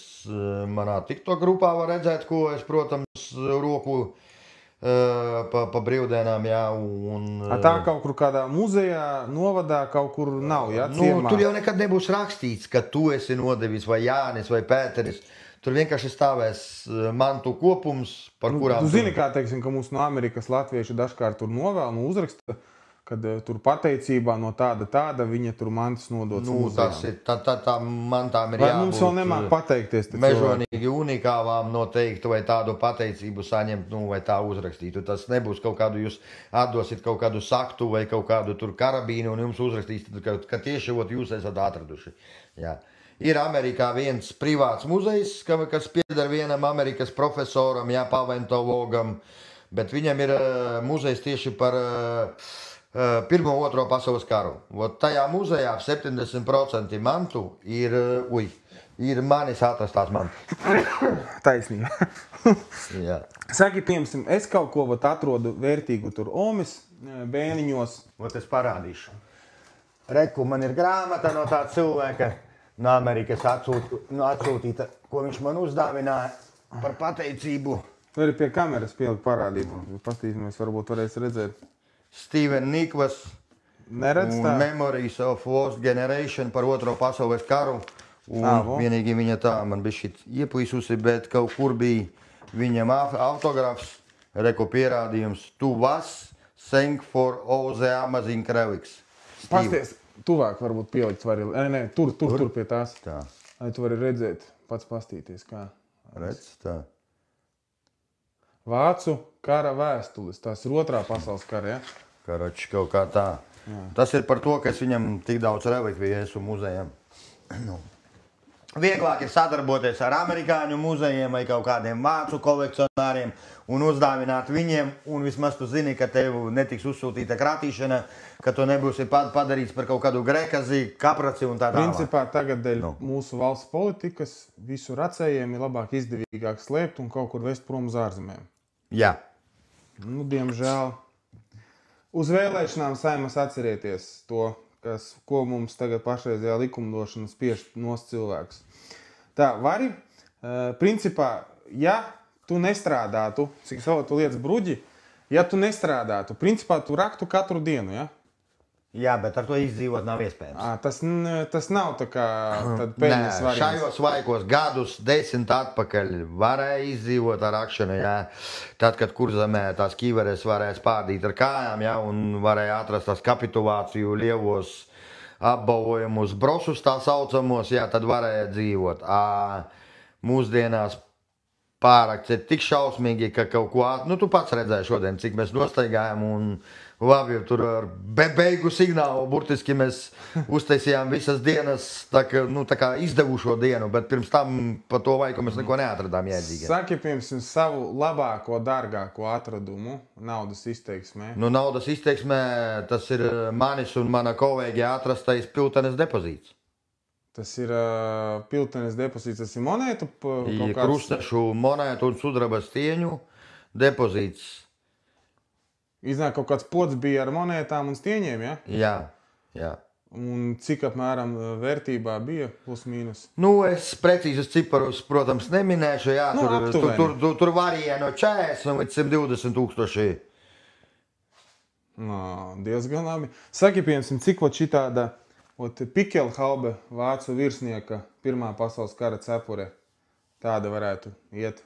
S2: manā TikTok grupā, var redzēt, ko es, protams, roku pa brīvdienām,
S1: Tā kaut kur kādā muzejā, novadā kaut kur nav, ciemā?
S2: Tur jau nekad nebūs rakstīts, ka tu esi nodevis vai Jānis vai Pēteris. Tur vienkārši stāvēs mantu kopums, par kurām...
S1: Tu zini, kā teiksim, ka mums no Amerikas latvieši dažkārt tur novēl, uzraksta, kad tur pateicībā no tāda viņa tur mantas nodots muzejām.
S2: Tā mantām ir
S1: jābūt. Vai mums vēl nemāk pateikties?
S2: Mežonīgi unikālām noteikti, vai tādu pateicību saņemt, vai tā uzrakstītu. Tas nebūs kaut kādu, jūs atdosit kaut kādu saktu vai kaut kādu tur karabīnu un jums uzrakstīs, ka tieši jūs esat atraduši. Jā. Ir Amerikā viens privāts muzejs, kas pieder vienam Amerikas profesoram, paleontologam, bet viņam ir muzejs tieši par Pirmo, Otro pasaules karu. Tajā muzejā 70% mantu ir manis atrastās mantas.
S1: Taisnība. Saki, piemēram, es kaut ko atrodu vērtīgu tur Omis bēniņos.
S2: Es parādīšu. Reku, man ir grāmata no tā cilvēka no Amerikas atsūtīta, ko viņš man uzdāvināja par pateicību.
S1: Tu arī pie kameras pielikt parādīt. Pastīsimies, varbūt varēs redzēt.
S2: Steven Nikvas Memories of Lost Generation par Otro pasaules karu. Vienīgi viņa tā man bija šit ieplīsusi, bet kaut kur bija viņam autografs, reku pierādījums. Tu was thank for all the amazing relics.
S1: Pasties, tuvāk varbūt pielikt var. Nē, tur pie tās.
S2: Tā.
S1: Lai tu vari redzēt, pats pastīties kā.
S2: Redz, tā.
S1: Vācu kara vēstules. Tas ir Otrā pasaules kara, ja?
S2: Karoči, kaut kā tā. Jā. Tas ir par to, ka es viņam tik daudz relikviju esmu muzejam. Vieglāk ir sadarboties ar amerikāņu muzejiem vai kaut kādiem vācu kolekcionāriem un uzdāvināt viņiem, un vismaz tu zini, ka tev netiks uzsūtīta kratīšana, ka tu nebūsi padarīts par kaut kādu grekazi, kapraci un tā tālāk.
S1: Principā tagad dēļ mūsu valsts politikas visu racējiem ir labāk izdevīgāk slēpt un kaut kur vest prom uz ārzemēm.
S2: Jā.
S1: Diemžēl. Uz vēlēšanām Saeimas atcerieties to, ko mums tagad pašreizējā likumdošana spiež nost cilvēks. Tā, vari, principā, ja tu nestrādātu, cik savu tu lietas bruģi, ja tu nestrādātu, principā tu raktu katru dienu, ja?
S2: Jā, bet ar to izdzīvot nav iespējams.
S1: Tas nav tā kā peļņas variants.
S2: Šajos laikos gadus 10 atpakaļ varēja izdzīvot ar rakšanu, jā. Tad, kad Kurzemē tās ķīveres varēja spārdīt ar kājām, jā, un varēja atrast tās kapitulāciju lielos apbalvojumus brošus tā saucamos, jā, tad varēja dzīvot. Mūsdienās pārakts ir tik šausmīgi, ka kaut ko, tu pats redzēji šodien, cik mēs nostaigājam un Labi, tur ar beigu signālu burtiski mēs uztaisījām visas dienas tā kā izdevušo dienu, bet pirms tam pa to laiku mēs neko neatradām jēdzīgi.
S1: Saki, piemēram, savu labāko, dārgāko atradumu naudas izteiksmē.
S2: Nu, naudas izteiksmē tas ir manis un mana kolēģija atrastais piltenes depozīts.
S1: Tas ir piltenes depozīts, tas ir monētu?
S2: Krustešu monētu un sudraba stieņu depozīts.
S1: Iznāk kaut kāds pods bija ar monētām un stieņiem, ja?
S2: Jā.
S1: Un cik apmēram vērtībā bija plus mīnus?
S2: Nu, es precīzus ciparus, protams, neminēšu, jā, tur varīja no 40 līdz 120 tūkstoši.
S1: Diezgan labi. Saki, piemēram, cik šitāda Pikelhaube vācu virsnieka Pirmā pasaules kara cepure tāda varētu iet?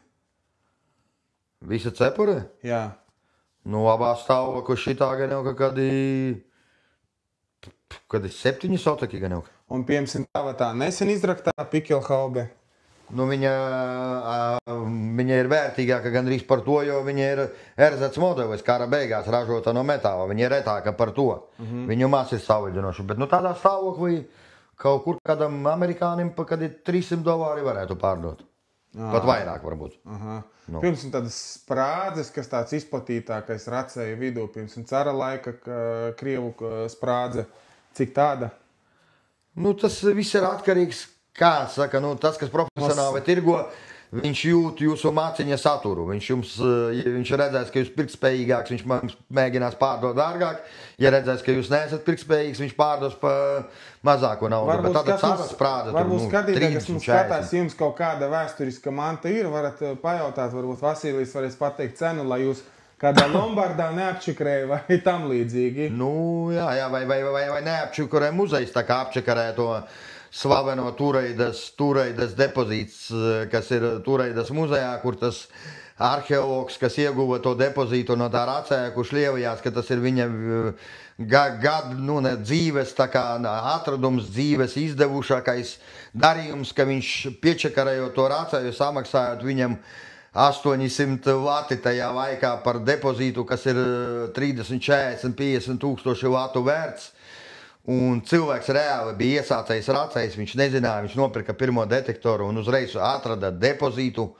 S2: Visa cepure?
S1: Jā.
S2: Nu, labā stāvokļa šitā gan jau kādi 7 sotaki gan jau.
S1: Un, piemēram, tā nesen izraktā Pikelhaube?
S2: Nu, viņa ir vērtīgāka gandrīz par to, jo viņa ir erzats modelis, kara beigās ražota no metāla. Viņa ir retāka par to. Viņu maz ir salīdzinoša. Bet tādā stāvoklī kaut kur kādam amerikānim pa kādi $300 varētu pārdot. Pat vairāk varbūt.
S1: Nu. Pirms tādas sprādzes, kas tāds izplatītākais racēja vidū, pirms cara laika krievu sprādze, cik tāda?
S2: Nu, tas viss ir atkarīgs, kā saka, tas, kas profesionāli tirgo, viņš jūt jūsu māciņa saturu. Viņš redzēs, ka jūs pirktspējīgāks, viņš mēģinās pārdot dārgāk. Ja redzēs, ka jūs neesat pirktspējīgs, viņš pārdos pa mazāko naudu. Bet tāda cara sprāda.
S1: Varbūt skatītāji, kas mums skatās, jums kaut kāda vēsturiska manta ir, varat pajautāt, varbūt Vasilijs varēs pateikt cenu, lai jūs kādā Lombardā neapčikarēja vai tam līdzīgi.
S2: Nu, jā, vai neapčikarēja muzejs, tā kā apčikarēja to slaveno Tureidas depozīts, kas ir Tureidas muzejā, kur tas arheologs, kas ieguva to depozītu no tā racēja, kurš lievījās, ka tas ir viņa dzīves, tā kā atradums, dzīves izdevušākais darījums, ka viņš piečakarējot to racēju, samaksājot viņam 800 lati tajā laikā par depozītu, kas ir 30, 40, 50 tūkstoši latu vērts. Un cilvēks reāli bija iesācējis racējs, viņš nezināja, viņš nopirka pirmo detektoru un uzreiz atrada depozītu.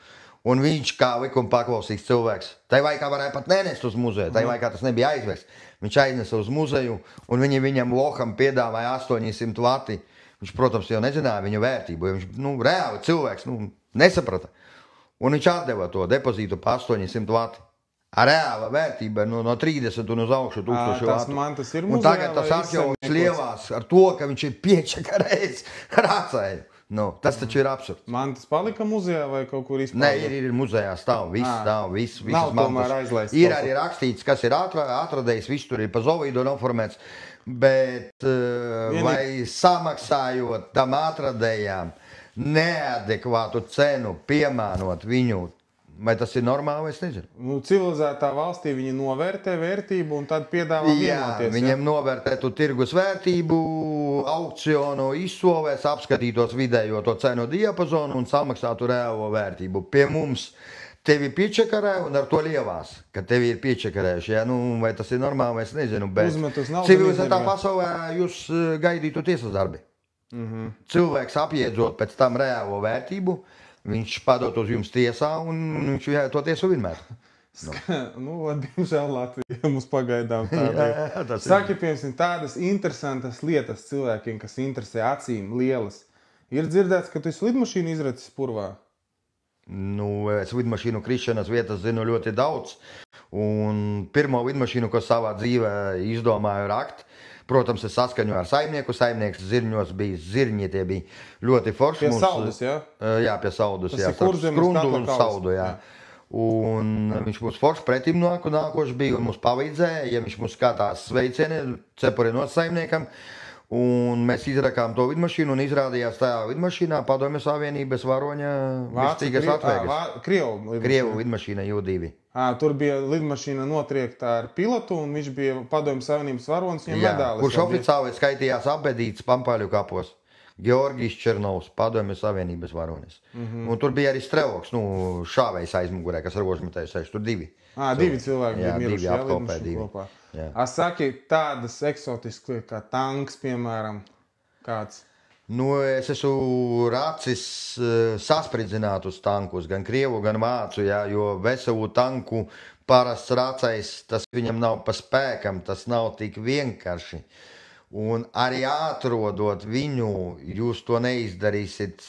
S2: Un viņš kā likuma paklausīgs cilvēks. Tai laikā varēja pat nenest uz muzeju, tai laikā tas nebija aizvest. Viņš aiznesa uz muzeju un viņi viņam loham piedāvāja 800 lati. Viņš, protams, jau nezināja viņu vērtību, jo viņš reāli cilvēks nesaprata. Un viņš atdeva to depozītu pa 800 lati. Reāla vērtība no 30 un uz augšu tūkstoši latu. Un tagad tas arheologs lievās ar to, ka viņš ir piečakarējis racēju. Tas taču ir absurds.
S1: Mantas palika muzejā vai kaut kur izpārdā?
S2: Nē, ir muzejā stāv, viss
S1: nav tomēr aizlaists.
S2: Ir arī rakstīts, kas ir atradējis, viss tur ir pa zolīdu noformēts, bet vai samaksājot tam atradējām neadekvātu cenu, piemānot viņu, vai tas ir normāli, es nezinu.
S1: Civilizētā valstī viņi novērtē vērtību un tad piedāvā vienoties.
S2: Viņiem novērtētu tirgus vērtību, aukcionu izsolēs, apskatītos vidējo to cenu diapazonu un samaksātu reālo vērtību. Pie mums tevi piečakarē un ar to lievās, ka tevi ir piečakarējuši. Vai tas ir normāli, es nezinu, bet civilizētā pasaulē jūs gaidītu tiesas darbi. Cilvēks apjēdzot pēc tam reālo vērtību, viņš padot uz jums tiesā un viņš to tiesu vienmēr.
S1: Diemžēl Latvija mums pagaidām tā bija. Saki, piemēram, tādas interesantas lietas cilvēkiem, kas interesē acīm lielas. Ir dzirdēts, ka tu esi lidmašīnu izracis purvā?
S2: Es lidmašīnu krišanas vietas zinu ļoti daudz. Un pirmo lidmašīnu, ko savā dzīvē izdomāju rakt, protams, es saskaņoju ar saimnieku. Saimnieks zirņos bija zirņi, tie bija ļoti forši.
S1: Pie Saudus, jā?
S2: Jā, pie Saudus, jā.
S1: Skrundu
S2: un Saudu, jā. Un viņš mums forši pretim nākoši bija un mums palīdzēja, ja viņš mums skatās sveicieni, cepuri no saimniekam. Un mēs izrakām to lidmašīnu un izrādījās tajā lidmašīnā Padomju Savienības varoņa virstīgas atvēgas. Krievu lidmašīna Ju-2.
S1: Tur bija lidmašīna notriekta ar pilotu un viņš bija Padomju Savienības varonis, viņam medālis.
S2: Kurš oficiāli skaitījās apbedīts Pampaļu kapos. Georgijs Černovs, Padomju Savienības varonis. Un tur bija arī Streloks, šāvējs aizmugurē, kas ar rožmetēju sēž, tur 2.
S1: Divi cilvēki
S2: jā,
S1: bija miruši,
S2: divi apkopē,
S1: liduši
S2: divi.
S1: kopā.
S2: Jā.
S1: Saki, tādas eksotiskas kā tanks, piemēram, kāds?
S2: Es esmu racis saspridzināt uz tankus, gan krievu, gan vācu, jā, jo veselu tanku parasts racais, tas viņam nav pa spēkam, tas nav tik vienkārši. Un arī atrodot viņu, jūs to neizdarīsiet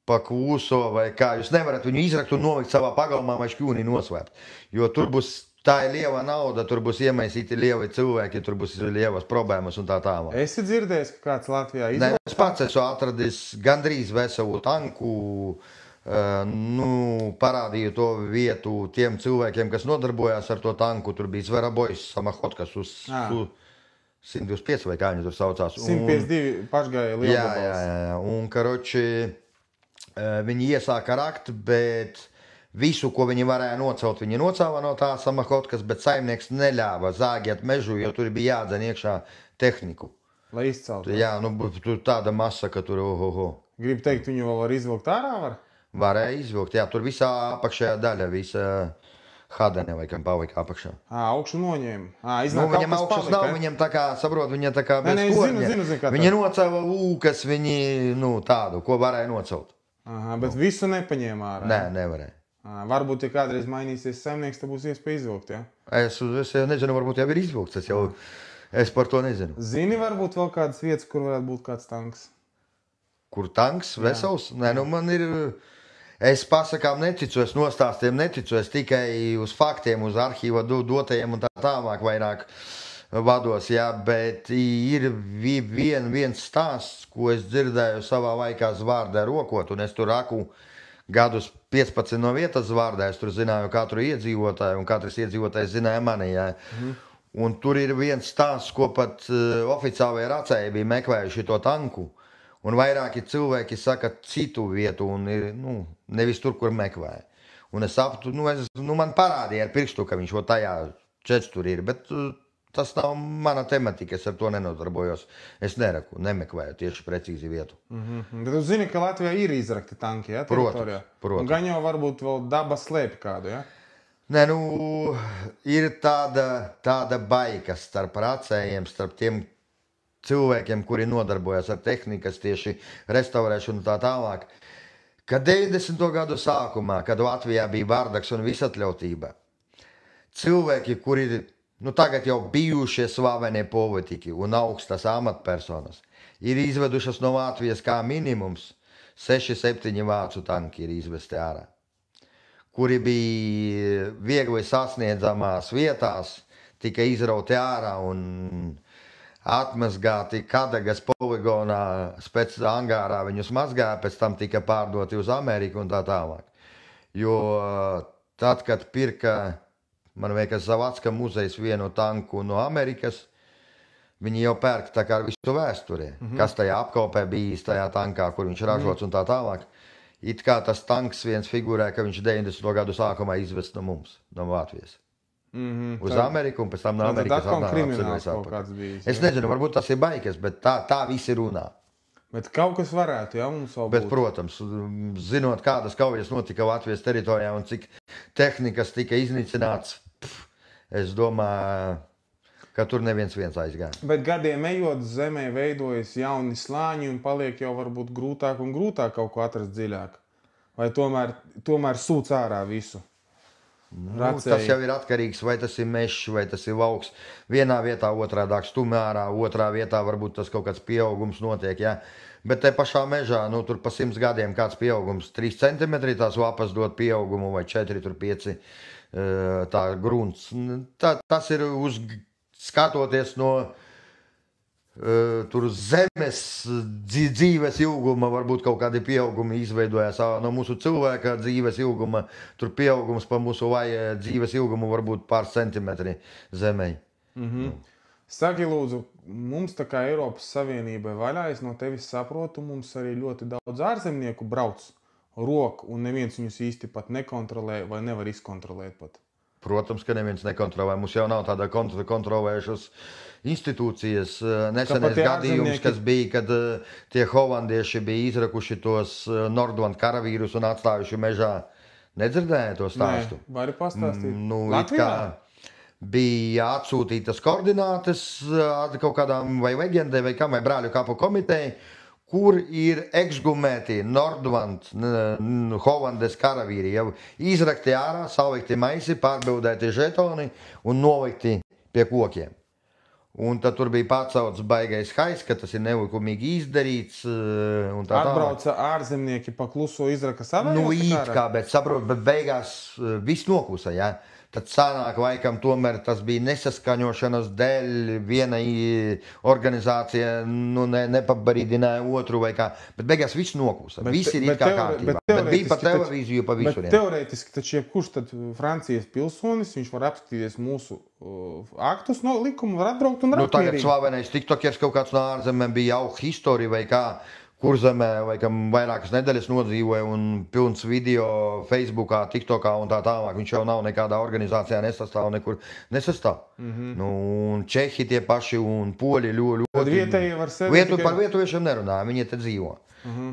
S2: pa kūso vai kā. Jūs nevarat viņu izrakt un nolikt savā pagalmā vai šķūnī nosvērt. Jo tur būs, tā ir liela nauda, tur būs iemaisīti lieli cilvēki, tur būs lielas problēmas un tā tālāk.
S1: Esi dzirdējis, ka kāds Latvijā
S2: Ne, es pats esmu atradis gandrīz veselu tanku, parādīju to vietu tiem cilvēkiem, kas nodarbojās ar to tanku. Tur bija Zverabojs, Samahotkas uz 125 vai kā viņi tur saucās.
S1: 152 pašgāja lielgabals.
S2: Jā. Un, karoči, viņi iesāka rakt, bet visu, ko viņi varēja nocelt, viņi nocēla no tā Samahotkas, bet saimnieks neļāva zāgiet mežu, jo tur bija jādzen iekšā tehniku.
S1: Lai izceltu.
S2: Jā, tur tāda masa, ka tur
S1: Gribu teikt, viņu vēl var izvilkt ārā?
S2: Varēja izvilkt, jā, tur visā apakšējā daļa, visa hadene vai kam palika apakšā.
S1: Augšu noņēma.
S2: Viņam augšas nav, viņam tā kā, saprot, viņa tā kā bez korņa.
S1: Zinu,
S2: viņi nocēla lūkas, viņi, tādu, ko varēja nocelt.
S1: Bet visu nepaņēma ārā?
S2: Nē, nevarēja.
S1: Varbūt, ja kādreiz mainīsies saimnieks, tad būs iespēja izvilkt, jā?
S2: Es nezinu, varbūt jau ir izvilkts, es par to nezinu.
S1: Zini, varbūt vēl kādas vietas, kur varētu būt kāds tanks?
S2: Kur tanks vesels? Nē, man ir... Es pasakām neticu, es nostāstiem neticu, es tikai uz faktiem, uz arhīva dotajiem un tā tālāk vairāk vados, jā, bet ir viens stāsts, ko es dzirdēju savā laikā Zvārdē rokot, un es tur raku gadus 15 no vietas Zvārdē, es tur zināju katru iedzīvotāju, un katrs iedzīvotājs zināja mani, jā. Un tur ir viens stāsts, ko pat oficiālajie racēji bija meklējuši to tanku. Un vairāki cilvēki saka citu vietu, un ir, nevis tur, kur meklēja. Un es sapratu, man parādīja ar pirkstu, ka viņš tajā čets tur ir, bet tas nav mana tematika, es ar to nenodarbojos. Es neraku, nemeklēju tieši precīzi vietu.
S1: Bet tu zini, ka Latvijā ir izrakti tanki, jā, teritorijā?
S2: Protams.
S1: Un gan jau varbūt vēl daba slēp kādu, jā?
S2: Nē, ir tāda baika starp racējiem, starp tiem cilvēkiem, kuri nodarbojas ar tehnikas, tieši restaurēšanu un tā tālāk, ka 90. gadu sākumā, kad Latvijā bija bardaks un visatļautība, cilvēki, kuri tagad jau bijušie slavenie politiķi un augstas amatpersonas, ir izvedušas no Latvijas kā minimums 6-7 vācu tanki ir izvesti ārā, kuri bija viegli sasniedzamās vietās, tika izrauti ārā un atmazgāti Kadagas poligonā, pēc angārā viņus mazgāja, pēc tam tika pārdoti uz Ameriku un tā tālāk. Jo tad, kad pirka, man liekas, Zavatska muzejs vienu tanku no Amerikas, viņi jau pērk tā kā ar visu vēsturē, kas tajā apkalpē bijis tajā tankā, kur viņš ražots un tā tālāk. It kā tas tanks viens figurē, ka viņš 90. gadu sākumā izvest no mums, no Latvijas. Uz Ameriku un pēc tam no Amerikas atnāk. Es nezinu, varbūt tas ir baigas, bet tā visi runā.
S1: Bet kaut kas varētu, jā, mums vēl būt.
S2: Bet, protams, zinot, kādas kaujas notika Latvijas teritorijā un cik tehnikas tika iznīcināts, es domāju, ka tur neviens aizgāja.
S1: Bet gadiem ejot, zemē veidojas jauni slāņi un paliek jau varbūt grūtāk un grūtāk kaut ko atrast dziļāk. Vai tomēr sūc ārā visu?
S2: Tas jau ir atkarīgs, vai tas ir mežs, vai tas ir lauks. Vienā vietā otrādāk stumj ārā, otrā vietā varbūt tas kaut kāds pieaugums notiek, jā. Bet te pašā mežā, tur pa 100 gadiem kāds pieaugums, 3 centimetri tās lapas dod pieaugumu, vai 4, 5 tā grunts. Tas ir skatoties no tur zemes dzīves ilguma, varbūt kaut kādi pieaugumi izveidojās no mūsu cilvēka dzīves ilguma, tur pieaugums pa mūsu dzīves ilgumu varbūt pāris centimetri zemē.
S1: Saki, lūdzu, mums tā kā Eiropas Savienībai vaļā, es no tevis saprotu, mums arī ļoti daudz ārzemnieku brauc roku, un neviens viņus īsti pat nekontrolē vai nevar izkontrolēt pat.
S2: Protams, ka neviens nekontrolē. Mums jau nav tāda kontrolējušas institūcijas. Nesenais gadījums, kas bija, kad tie holandieši bija izrakuši tos Nordland karavīrus un atstājuši mežā Nedzirdēju to stāstu?
S1: Nē, vari pastāstīt.
S2: Nu,
S1: Latvijā?
S2: Bija atsūtītas koordinātes kaut kādām vai leģendai vai kam, vai brāļu kapu komiteja, kur ir eksgumēti Nordvand, Holandes karavīri, jau izrakti ārā, salikti maisi, pārbildēti žetoni un nolikti pie kokiem. Un tad tur bija pacelts baigais hais, ka tas ir nelikumīgi izdarīts.
S1: Atbrauca ārzemnieki pa kluso izraka savējos?
S2: Nu, it kā, bet saprot, bet beigās viss noklusa, jā. Tad sanāk laikam tomēr tas bija nesaskaņošanas dēļ, viena organizācija nepabarīdināja otru vai kā, bet beigās viss noklusa. Viss ir it kā kārtībā. Bet bija pa televīziju, pa visuriem.
S1: Bet teorētiski taču jebkurš tad Francijas pilsonis, viņš var apskatīties mūsu aktus no likumu, var atbraukt un
S2: Nu, tagad slavenais tiktokers kaut kāds no ārzemēm bija jau historija vai kā, Kurzemē laikam vairākas nedēļas nodzīvoja un pilns video Facebookā, TikTokā un tā tālāk. Viņš jau nav nekādā organizācijā nesastāv, nekur nesastāv. Nu, un Čehi tie paši un Poļi ļoti.
S1: Tad vietēji var sevi
S2: Par vietuviešiem nerunā, viņi te dzīvo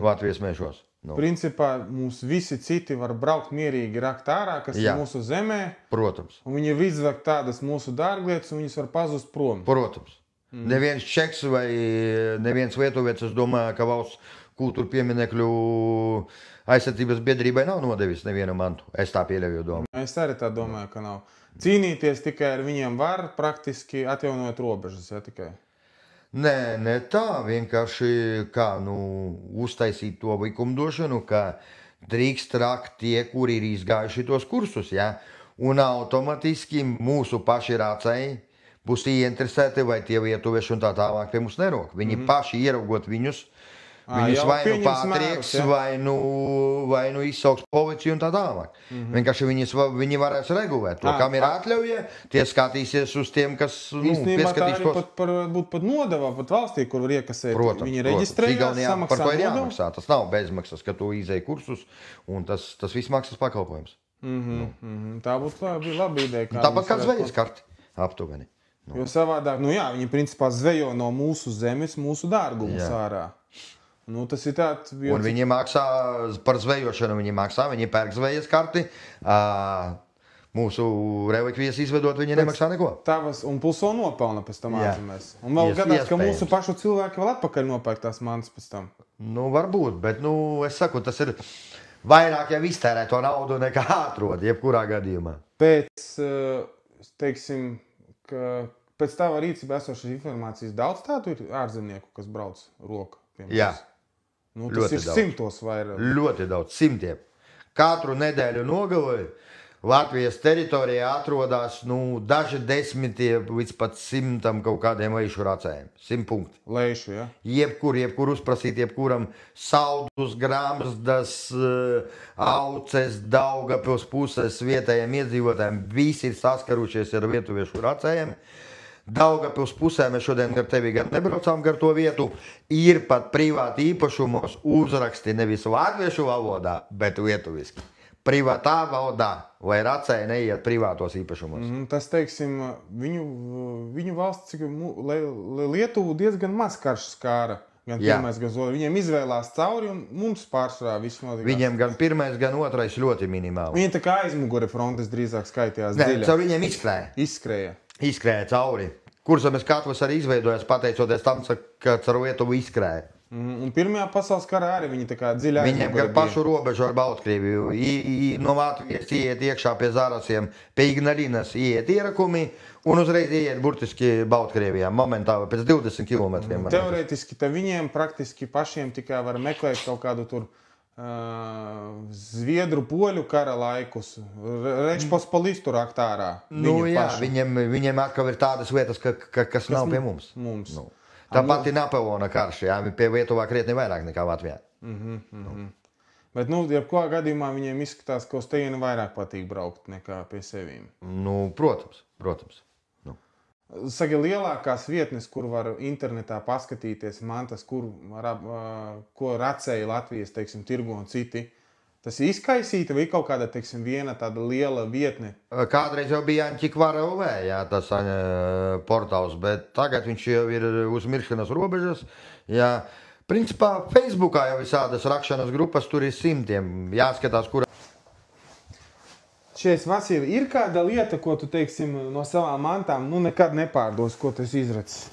S2: Latvijas mešos. Nu.
S1: Principā mums visi citi var braukt mierīgi rakt ārā, kas ir mūsu zemē.
S2: Protams.
S1: Un viņi var izvakt tādas mūsu dārglietas un viņas var pazust prom.
S2: Protams. Neviens čeks vai neviens lietuvietis, es domāju, ka valsts kultūra pieminekļu aizsardzības biedrībai nav nodevis nevienu mantu. Es tā pieļauju domu.
S1: Es arī tā domāju, ka nav. Cīnīties tikai ar viņiem var, praktiski atjaunojot robežas, ja tikai.
S2: Nē, ne tā, vienkārši kā, uztaisīt to likumdošanu, ka drīkst rakt tie, kuri ir izgājuši tos kursus, ja? Un automatiski mūsu paši rācēji būs ieinteresēti, vai tie lietuvieši un tā tālāk pie mums nerok. Viņi paši ieraugot viņus vai nu pātrieks, vai nu izsauks policiju un tā tālāk. Vienkārši viņi varēs regulēt to, kam ir atļauja, tie skatīsies uz tiem, kas pieskatīšos.
S1: Īstenībā tā arī būt pat nodevā, pat valstī, kur var iekasēt.
S2: Protams,
S1: viņi reģistrējās, samaksā
S2: par to ir
S1: nodevu.
S2: jāmaksā. Tas nav bezmaksas, ka tu izēji kursus, un tas viss maksas pakalpojums.
S1: Tā būtu laba ideja.
S2: Tāpat kā zvejas karti, aptuveni.
S1: Jo savādāk, viņi principā zvejo no mūsu zemes, mūsu dārgumus ārā. Tas ir tāds...
S2: Un viņi maksā par zvejošanu, viņi pērk zvejas karti, mūsu relikvijas izvedot, viņi nemaksā neko.
S1: Tavas un pulso nopelna pēc tam ārzemēs. Un vēl gadās, ka mūsu pašu cilvēki vēl atpakaļ nopērk tās mantas pēc tam.
S2: Varbūt, bet, es saku, tas ir vairāk jau iztērē to naudu nekā atrod, jebkurā gadījumā.
S1: Teiksim, ka pēc tava rīcībā esošas informācijas daudz tādu ir ārzemnieku, kas brauc roka pie mums?
S2: Jā.
S1: Tas ir simtos vairāk.
S2: Ļoti daudz, simtiem. Katru nedēļu nogalē Latvijas teritorijā atrodas daži desmitie līdz pat 100 kaut kādiem lejušu racējiem. 100 punkti.
S1: Lejušu, ja?
S2: Jebkur uzprasīt, jebkuram Saldus, Grāmsdas, Auces, Daugavpils puses vietējiem iedzīvotājiem. Visi ir saskarušies ar lietuviešu racējiem. Daugavpils pusē mēs šodien ar tevi gan nebraucām gar to vietu. Ir pat privāti īpašumos uzraksti nevis latviešu valodā, bet lietuviski. Privātā valodā, lai racēji neiet privātos īpašumos.
S1: Tas, teiksim, viņu valsts, Lietuvu diezgan maz karš skāra. Gan pirmais, gan otrais. Viņiem izvēlās cauri un mums pārsvarā viss notikās.
S2: Viņiem gan pirmais, gan otrais ļoti minimāli.
S1: Viņi tā kā aizmugure frontes drīzāk skaitījās dziļāk.
S2: Caur viņiem
S1: Izskrēja.
S2: Izskrēja cauri. Kurzemes katls arī izveidojās pateicoties tam, ka caur Lietuvu izskrēja.
S1: Un Pirmajā pasaules karā arī viņi tā kā dziļi aizmugure.
S2: Viņiem gar pašu robežu ar Baltkrieviju. No Latvijas iet iekšā pie Zārasiem, pie Ignalinas iet ierakumi un uzreiz iet burtiski Baltkrievijā. Momentāli pēc 20 kilometriem.
S1: Teorētiski te viņiem praktiski pašiem tikai var meklēt kaut kādu tur Zviedru poļu kara laikus. Rečpospolistu rakt ārā.
S2: Viņiem atkal ir tādas lietas, kas nav pie mums. Tāpat ir Napoleona karš, pie Lietuvā krietni vairāk nekā Latvijā.
S1: Bet, jebkurā gadījumā viņiem izskatās, ka uz tejieni vairāk patīk braukt nekā pie sevīm.
S2: Protams.
S1: Saka, lielākās vietnes, kur var internetā paskatīties mantas, ko racēja Latvijas, teiksim, tirgo un citi, tas ir izkaisīta vai kaut kāda, teiksim, viena tāda liela vietne?
S2: Kādreiz jau bija Antikvara LV, tas portāls, bet tagad viņš jau ir uz miršanas robežas. Principā Facebookā jau visādas rakšanas grupas, tur ir simtiem. Jāskatās, kur.
S1: Šies, Vasili, ir kāda lieta, ko tu, teiksim, no savām mantām, nekad nepārdos, ko tu esi izracis?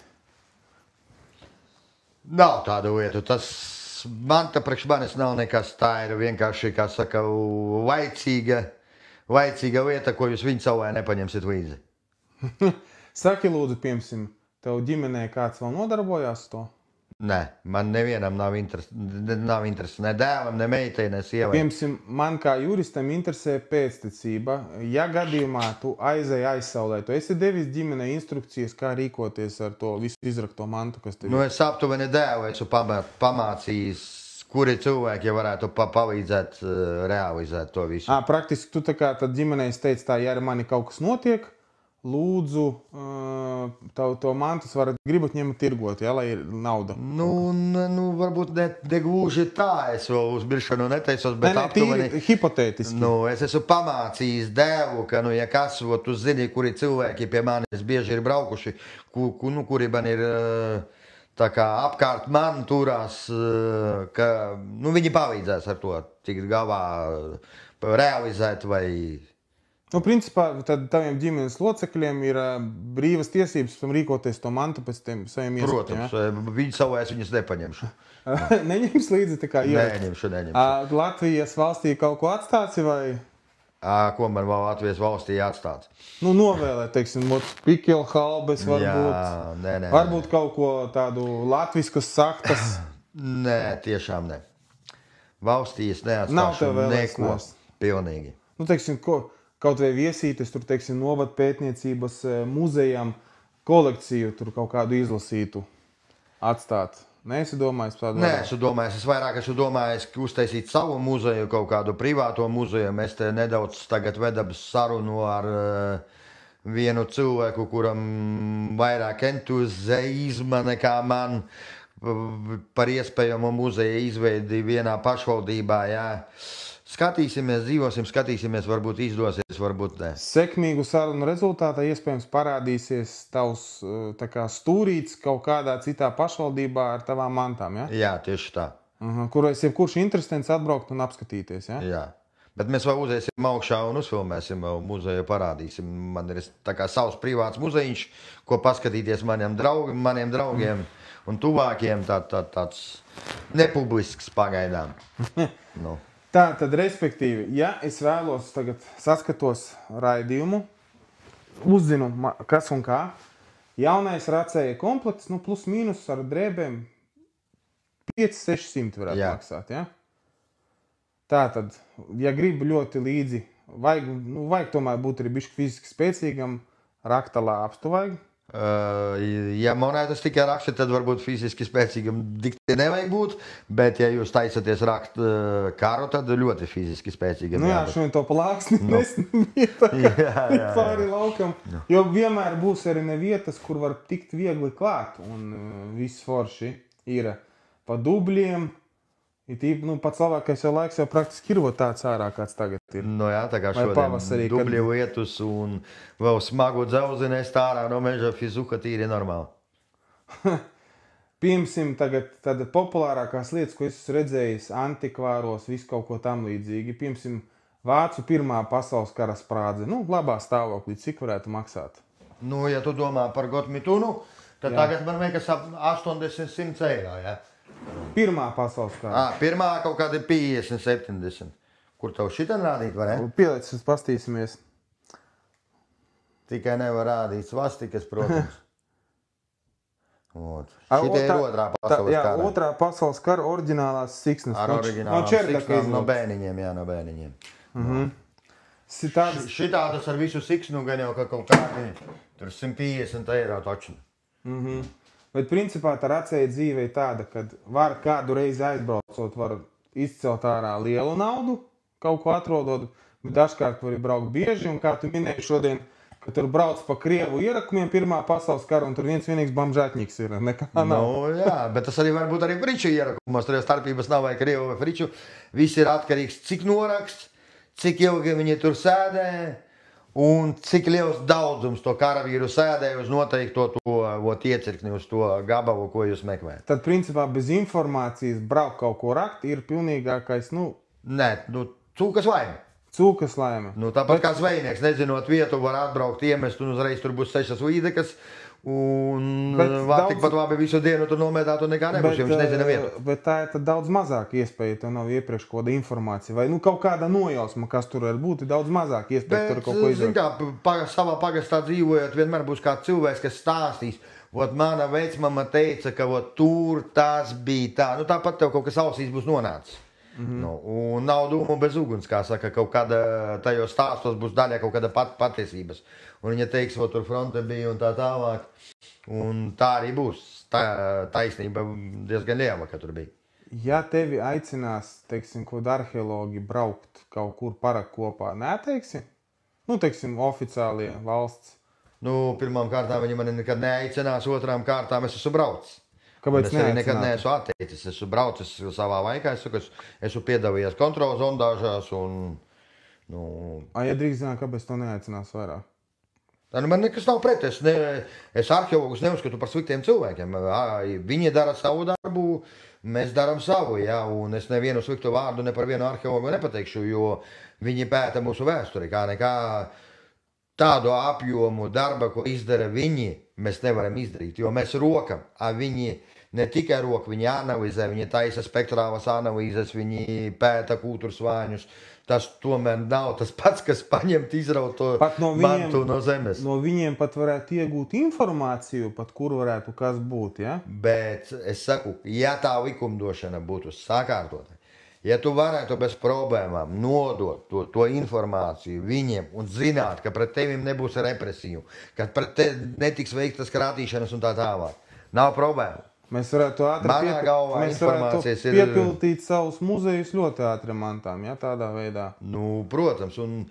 S2: Nav tādu lietu. Tas manta priekš manis nav nekas. Tā ir vienkārši, kā saka, vaicīga lieta, ko jūs viņu savā nepaņemsiet līdzi.
S1: Saki, lūdzu, piemēram, tev ģimenē kāds vēl nodarbojās to?
S2: Nē, man nevienam nav interesi ne dēlam, ne meitai, ne sievai.
S1: Piemēram, man kā juristam interesē pēctecība. Ja gadījumā tu aizēji aizsaulē, tu esi devis ģimenei instrukcijas, kā rīkoties ar to visu izrakto mantu, kas tev ir?
S2: Nu, es aptuveni dēlu esmu pamācījis, kuri cilvēki varētu palīdzēt realizēt to visu.
S1: Praktiski tu tā kā tad ģimenei teici tā, ja ar mani kaut kas notiek, lūdzu, to mantus varat gribat ņemt tirgot, ja, lai ir nauda.
S2: Nu varbūt ne gluži tā, es vēl uz biršanu neteisos, bet aptuveni...
S1: Tīri hipotētiski.
S2: Es esmu pamācījis dēlu, ka, ja kas, tu zini, kuri cilvēki pie manis bieži ir braukuši, kuri man ir tā kā apkārt man turās, ka, viņi palīdzēs ar to, tikt galā, realizēt vai...
S1: Principā, tad taviem ģimenes locekļiem ir brīvas tiesības rīkoties to mantu pēc tiem saviem ieskatiem.
S2: Protams, viņi savais viņus nepaņemšu.
S1: Neņems līdzi tā kā
S2: Neņemšu.
S1: Latvijas valstī kaut ko atstāci vai?
S2: Ko man vēl Latvijas valstī atstāts?
S1: Novēlēt, teiksim, pikela halbes varbūt.
S2: Jā, nē.
S1: Varbūt kaut ko tādu latviskas saktas.
S2: Nē, tiešām ne. Valstī es neatstāšu neko. Pilnīgi.
S1: Teiksim, kaut vai viesītes, tur, teiksim, novad pētniecības muzejam kolekciju, tur kaut kādu izlasītu atstāt. Neesi domājis tādu?
S2: Nē, esmu domājis. Es vairāk esmu domājis, ka uztaisīt savu muzeju, kaut kādu privāto muzeju. Mēs te nedaudz tagad vedam sarunu ar vienu cilvēku, kuram vairāk entuziasma nekā man par iespējamo muzeja izveidi vienā pašvaldībā, jā. Skatīsimies, dzīvosim, skatīsimies, varbūt izdosies, varbūt ne.
S1: Sekmīgu sarunu rezultātā iespējams parādīsies tavs tā kā stūrīts kaut kādā citā pašvaldībā ar tavām mantām, ja?
S2: Jā, tieši tā.
S1: Kurais jebkurš interesants atbraukt un apskatīties, ja?
S2: Jā. Bet mēs vēl uziesim augšā un uzfilmēsim, muzeju parādīsim. Man ir tā kā savs privāts muzejiņš, ko paskatīties maniem draugiem un tuvākiem, tāds nepublisks pagaidām.
S1: Tā tad, respektīvi, ja es vēlos tagad saskatos raidījumu, uzzinu, kas un kā, jaunais racēja komplekts, plus mīnus ar drēbēm 500-600 varētu maksāt, ja? Tā tad, ja gribu ļoti līdzi, vajag tomēr būt arī bišķi fiziski spēcīgam, raktalā apstu vajag.
S2: Ja monētas tikai raksta, tad varbūt fiziski spēcīgam dikti nevajag būt, bet ja jūs taisaties rakt karu, tad ļoti fiziski spēcīgam
S1: jā, šodien to plāksni pāri laukam, jo vienmēr būs arī nevietas, kur var tikt viegli klāt, un viss forši ir pa dubļiem. Pats labākais jau laiks jau praktiski ir tāds ārā, kāds tagad ir.
S2: Jā, tā kā šodien dubļi lietus un vēl smagu dzelzinēs ārā no meža fizuka tīri normāli.
S1: Piemēram, tagad tāda populārākās lietas, ko esmu redzējis antikvāros, visu kaut ko tam līdzīgi. Piemēram, Vācu Pirmā pasaules kara sprādze. Labā stāvoklī, cik varētu maksāt?
S2: Ja tu domā par Gotmitunu, tad tagad man liekas 80-100 eiro, ja?
S1: Pirmā pasaules kara.
S2: Pirmā kaut kāda 50-70. Kur tev šitan rādīt, vai ne?
S1: Pielicis, pastīsimies.
S2: Tikai nevar rādīt svastikas, protams. Šitie ir otrā pasaules kara.
S1: Jā, otrā pasaules kara oriģinālās siksnas.
S2: Ar oriģinālām siksnām no bēniņiem, jā, no bēniņiem. Šitādas ar visu siksnu gan jau kaut kādi, tur 150 eiro taču.
S1: Bet principā tā racēja dzīve ir tāda, kad var kādu reizi aizbraucot, var izcelt ārā lielu naudu, kaut ko atrodot, bet dažkārt var braukt bieži, un kā tu minēji šodien, ka tur brauc pa Krievu ierakumiem Pirmā pasaules kara, un tur viens vienīgs bamžātņiks ir, nekā nav.
S2: Jā, bet tas arī var būt arī friču ierakumos, tur jau starpības nav vai Krievu vai friču, viss ir atkarīgs, cik noraksts, cik ilgi viņi tur sēdē, un cik liels daudzums to karavīru sēdēja uz noteikto to iecirkni, uz to gabalu, ko jūs meklējat.
S1: Tad, principā, bez informācijas braukt kaut ko rakt ir pilnīgākais,
S2: Nē, cūkas vaina.
S1: Cūkas laime.
S2: Nu, tāpat kā zvejnieks, nezinot vietu, var atbraukt, iemest un uzreiz tur būs 6 vīdekas. Un var tikpat labi visu dienu tur nomētāt un nekā nebūs, jo viņš nezina vietu.
S1: Bet tā ir daudz mazāk iespēja, ja tev nav iepriekš kaut kāda informācija. Vai kaut kāda nojausma, kas tur var būt, ir daudz mazāk iespēja tur kaut ko izdarīt.
S2: Bet, savā pagastā dzīvojot, vienmēr būs kāds cilvēks, kas stāstīs. Vot mana vecmama teica, ka vot tur tas bija tā. Nu, tāpat tev kaut kas ausīs būs nonācis. Nu, un nav dūmu bez uguns, kā saka, kaut kāda tajos stāstos būs daļa kaut kāda patiesības. Un viņa teiks, ka tur fronte bija un tā tālāk. Un tā arī būs. Taisnība diezgan liela, ka tur bija.
S1: Ja tevi aicinās, teiksim, kaut kādi arheologi braukt kaut kur parakt kopā, neteiksi? Nu, teiksim, oficiālie valsts.
S2: Nu, pirmām kārtām viņi mani nekad neaicinās, otrām kārtām es esmu braucis.
S1: Kāpēc
S2: es arī nekad neesmu atteicis. Esmu braucis savā laikā, esmu piedalījies kontrolas zondāžās un... Nu...
S1: Ja drīkst zināt, kāpēc to neaicinās vairāk?
S2: Nu, man nekas nav pret. Es arheologus neuzskatu par sliktiem cilvēkiem. Viņi dara savu darbu, mēs darām savu, ja? Un es nevienu sliktu vārdu ne par vienu arheologu nepateikšu, jo viņi pēta mūsu vēsturi, kā nekā tādu apjomu darba, ko izdara viņi, mēs nevaram izdarīt, jo mēs rokam, viņi ne tikai roka, viņi analizē, viņi taisa spektrālas analīzes, viņi pēta kultūras vāņus. Tas tomēr nav tas pats, kas paņemt izraut to mantu no zemes.
S1: No viņiem pat varētu iegūt informāciju, pat kur varētu kas būt, ja?
S2: Bet es saku, ja tā likumdošana būtu sakārtota, ja tu varētu bez problēmām nodot to informāciju viņiem un zināt, ka pret tevim nebūs represiju, ka pret te netiks veiktas krātīšanas un tā tālāk, nav problēma.
S1: Mēs varētu piepildīt savus muzejus ļoti ātri mantām, ja, tādā veidā.
S2: Nu, protams. Un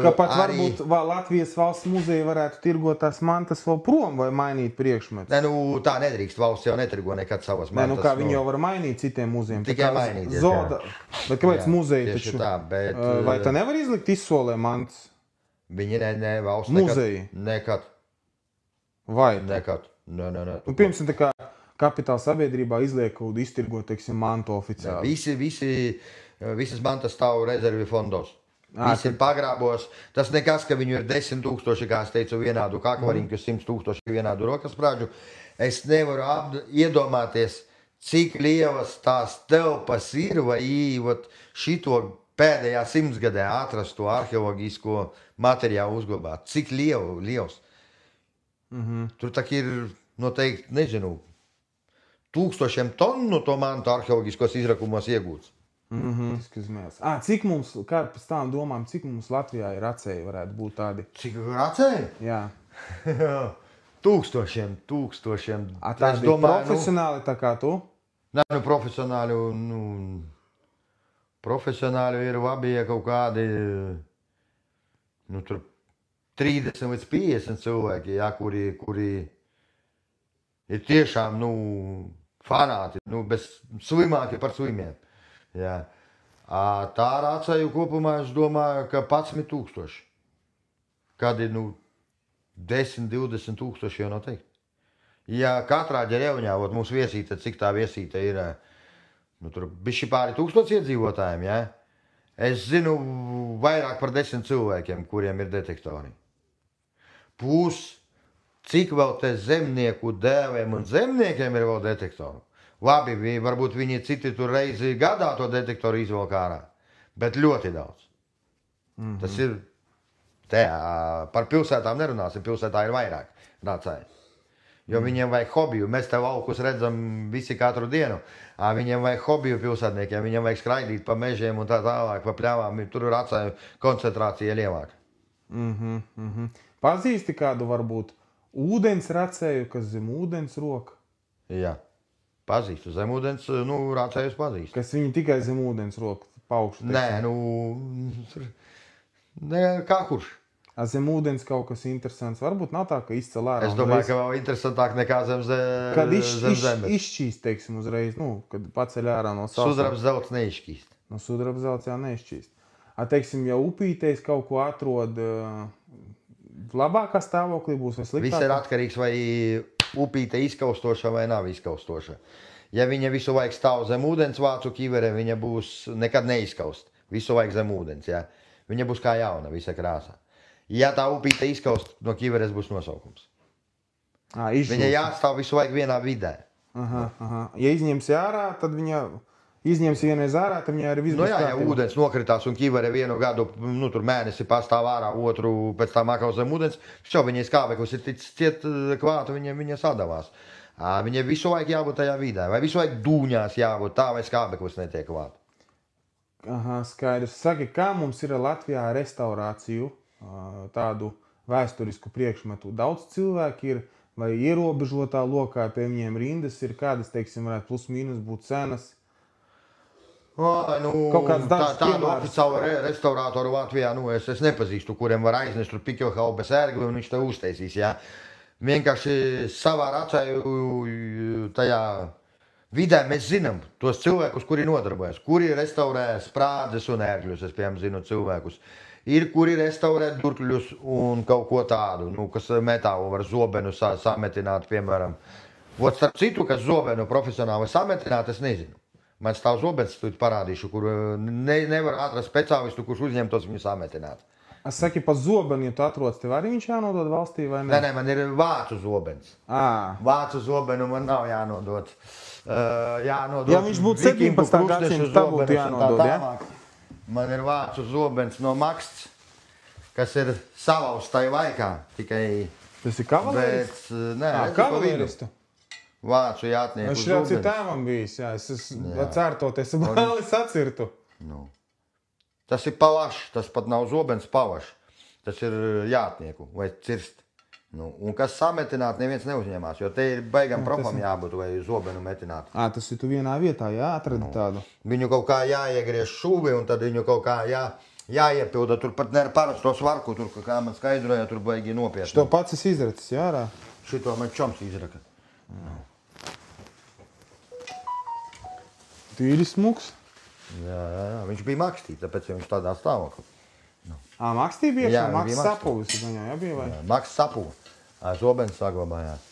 S1: ka pat arī... varbūt Latvijas valsts muzeja varētu tirgot tās mantas vēl prom vai mainīt priekšmetus.
S2: Ne, nu, tā nedrīkst. Valsts jau netirgo nekad savas mantas.
S1: Ne, nu kā viņi jau var mainīt citiem muzejiem.
S2: Tikai mainīt.
S1: Bet kāpēc muzeja taču?
S2: Tā, bet...
S1: Vai tā nevar izlikt izsolē mantas?
S2: Viņi ne, valsts
S1: muzeja?
S2: Nekad.
S1: Vai?
S2: Nekad. Ne.
S1: Nu, piemēram, tā kā kapitāla sabiedrībā izliek kaut iztirgot, teiksim, mantu oficiāli.
S2: Visas mantas stāv rezervi fondos. Visi ir pagrābos. Tas nekas, ka viņu ir 10 000, kā es teicu, vienādu kakvariņu, 100 000 vienādu rokasprāģu. Es nevaru iedomāties, cik lielas tās telpas ir, vai šito pēdējā 100 gadē atrasto arheoloģisko materiālu uzglabāt. Cik liels. Tur tak ir, noteikti, nezinu, 1000 tonu to mantu arheoloģiskos izrakumos iegūts.
S1: Cik mums, kā pēc tām domām, cik mums Latvijā ir racēji varētu būt tādi?
S2: Cik racēji?
S1: Jā.
S2: Tūkstošiem.
S1: Tādi profesionāli tā kā tu?
S2: Nē, profesionāli ir labi, ja kaut kādi, tur 30 līdz 50 cilvēki, ja, kuri ir tiešām, fanāti, bez slimāki par slimiem. Jā. Tā rācēju kopumā, es domāju, ka 11 000. Kad ir, 10-20 000 jau noteikti. Ja katrā ģerevņā, mūsu viesīte, cik tā viesīte ir, tur bišķi pāri 1000 iedzīvotājiem, jā. Es zinu vairāk par 10 cilvēkiem, kuriem ir detektori. Plus, cik vēl te zemnieku dēliem un zemniekiem ir vēl detektori. Labi, varbūt viņi citi tur reizi gadā to detektoru izvelk ārā, bet ļoti daudz. Tas ir, par pilsētām nerunāsim, pilsētā ir vairāk rācēji. Jo viņiem vajag hobiju, mēs te laukus redzam visi katru dienu, viņiem vajag hobiju pilsētniekiem, viņiem vajag skraidīt pa mežiem un tā tālāk, pa pļāvām, tur rācēju koncentrācija lielāka.
S1: Pazīsti kādu varbūt ūdens racēju, kas zem ūdens roka?
S2: Jā. Pazīstu. Zemūdens, rācējus pazīstu.
S1: Kas viņi tikai zem ūdens roku paukšu?
S2: Nē, kā kurš.
S1: Zem ūdens kaut kas interesants. Varbūt nav tā, ka izcel ārā.
S2: Es domāju, ka vēl interesantāk nekā zem zemes.
S1: Kad izšķīst, teiksim, uzreiz, kad paceļ ārā no saules.
S2: Sudrabs zelts neizšķīst.
S1: No sudrabs zelts jā neizšķīst. Teiksim, ja upītēs kaut ko atrod, labākā stāvoklī būs vai sliktākā?
S2: Viss ir atkarīgs, vai upīte izkaustoša vai nav izkaustoša. Ja viņa visu laiku stāv zem ūdens vācu kivere, viņa būs nekad neizkaust. Visu laiku zem ūdens, jā. Viņa būs kā jauna, visa krāsā. Ja tā upīte izkaust, no Kiveres būs nosaukums. Viņa jāstāv visu laiku vienā vidē.
S1: Aha. Ja izņems ārā, tad viņa izņems vienreiz ārā, tad viņa arī viss būs
S2: ja ūdens nokritās un Kivere vienu gadu, tur mēnesi pastāv ārā, otru pēc tam atkal zem ūdens, viņai skābeklis ir ticis ciet kvātu, viņa sadavās. Viņai visu laiku jābūt tajā vidē, vai visu laiku dūņās jābūt tā, vai skābeklis netiek kvāt.
S1: Aha, skaidrs. Saki, kā mums ir Latvijā restaurāciju, tādu vēsturisku priekšmetu? Daudz cilvēki ir, vai ierobežotā lokā pie viņiem rindas ir kādas, teiksim, varētu plus mīnus būt cenas? Kaut kāds
S2: tādu oficiālu restaurātoru Latvijā, es nepazīstu, kuriem var aiznest tur pikjohau bez ērgli un viņš te uztaisīs, jā. Vienkārši savā racēju tajā vidē mēs zinām tos cilvēkus, kuri nodarbojas, kuri restaurē sprādzes un ērgļus, es piemēram zinu cilvēkus. Ir, kuri restaurē durkļus un kaut ko tādu, kas metālu var zobenu sametināt, piemēram. Starp citu, kas zobenu profesionāli sametināt, es nezinu. Man stāv zobens, tu parādīšu, kur nevar atrast speciālistu, kurš uzņemtos viņu sametināt.
S1: Es saki, pa zobenu, ja tu atrodas, tev arī viņš jānodod valstī vai ne?
S2: Nē, man ir vācu zobens. Vācu zobenu man nav jānodod.
S1: Ja viņš būtu 17. gadsimta, tā būtu jānodod, ja?
S2: Man ir vācu zobens no Maksts, kas ir salauz tai laikā, tikai...
S1: Tas ir kavalērists?
S2: Nē,
S1: kavalēristu.
S2: Vācu jātnieku
S1: zobens. Šāds ir tēvam bijis, jā, es cērtoties, brālis atcirtu.
S2: Tas ir pavašs, tas pat nav zobens pavašs, tas ir jātnieku vai cirst. Un kas sametināt, neviens neuzņemās, jo te ir baigam profam jābūt vai zobenu metināt.
S1: Tas ir tu vienā vietā, jā, atradi tādu.
S2: Viņu kaut kā jāiegriež šuvi un tad viņu kaut kā jāiepilda. Tur pat ne ar parasto svarku, tur kā man skaidroja, tur baigi nopietni.
S1: Šito pats esi izracis, jā, ārā?
S2: Šito man čoms izraka.
S1: Tīri smuks?
S2: Jā, viņš bija makstī, tāpēc viņš tādā stāvoklī.
S1: Makstī bija iekšā, Maks Sapuvis, jā, bija vai?
S2: Maks Sapuvis, zobens saglabājās.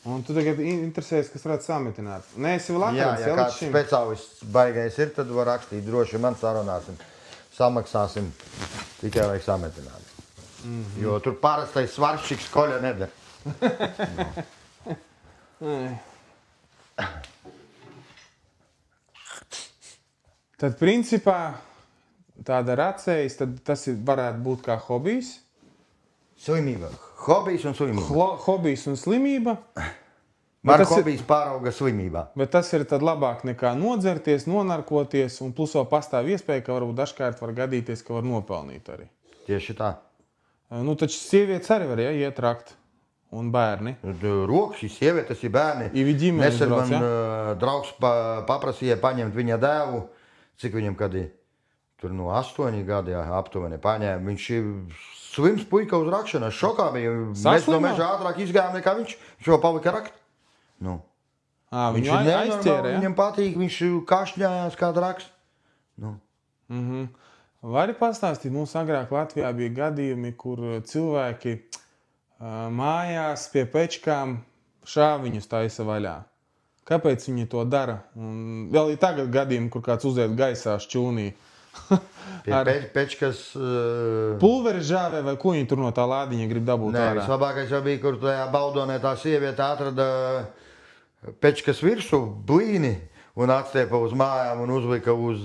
S1: Un tu tagad interesējies, kas varētu sametināt? Nē, esi vēl atradis,
S2: ja kāds speciālists baigais ir, tad var rakstīt droši, man sarunāsim, samaksāsim, tikai vajag sametināt. Jo tur parastais svaršķiks koļa neder.
S1: Tad principā tāda racējas, tad tas varētu būt kā hobijs?
S2: Slimība. Hobijs un slimība.
S1: Hobijs un slimība.
S2: Man hobijs pārauga slimībā.
S1: Bet tas ir tad labāk nekā nodzerties, nonarkoties, un plus vēl pastāv iespēja, ka varbūt dažkārt var gadīties, ka var nopelnīt arī.
S2: Tieši tā.
S1: Taču sievietes arī var, iet rakt. Un bērni.
S2: Rokas, sievietes ir bērni. Nesen man draugs paprasīja paņemt viņa dēlu, cik viņam kad ir. Tur no 8 gadi aptuveni paņēma. Viņš ir slims puika uz rakšanas. Šokā bija. Mēs no meža ātrāk izgājām nekā viņš. Viņš jau palika rakt.
S1: Viņu aizķēra, ja?
S2: Viņam patīk, viņš kašņājās kā draks.
S1: Vari pastāstīt, mums agrāk Latvijā bija gadījumi, kur cilvēki mājās pie pečkām šāviņus taisa vaļā. Kāpēc viņi to dara? Un vēl ir tagad gadījumi, kur kāds uziet gaisā šķūnī.
S2: Pečkas...
S1: Pulveri žāvē vai ko viņi tur no tā lādiņa grib dabūt ārā?
S2: Nē, vislabākais jau bija, kur tajā Baudonē tā sieviete atrada pečkas virsu blīni un atstiepa uz mājām un uzlika uz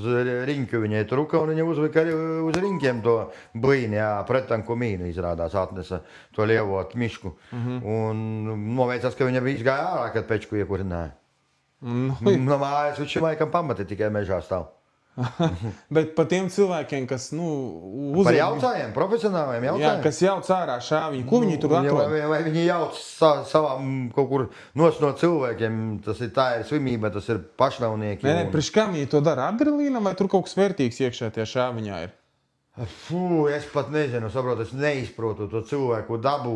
S2: riņķu. Viņai truka un viņa uzlika arī uz riņķiem to blīni, pretanku mīnu izrādās, atnesa to lievot mišku. Un noveicās, ka viņa bija izgāja ārā, kad pečku iekurināja. No mājas viņš laikam pamati tikai mežā stāv.
S1: Bet par tiem cilvēkiem, kas,
S2: Par jaucājiem, profesionāliem jaucājiem?
S1: Jā, kas jauc ārā šāviņu. Ko viņi tur atrod?
S2: Vai viņi jauc savām kaut kur nos no cilvēkiem? Tā ir slimība, tas ir pašnavnieki.
S1: Nē, priekš kā viņi to dara? Adrenalīnam vai tur kaut kas vērtīgs iekšā tie šāviņā ir?
S2: Es pat nezinu, saprotu, es neizprotu to cilvēku dabu.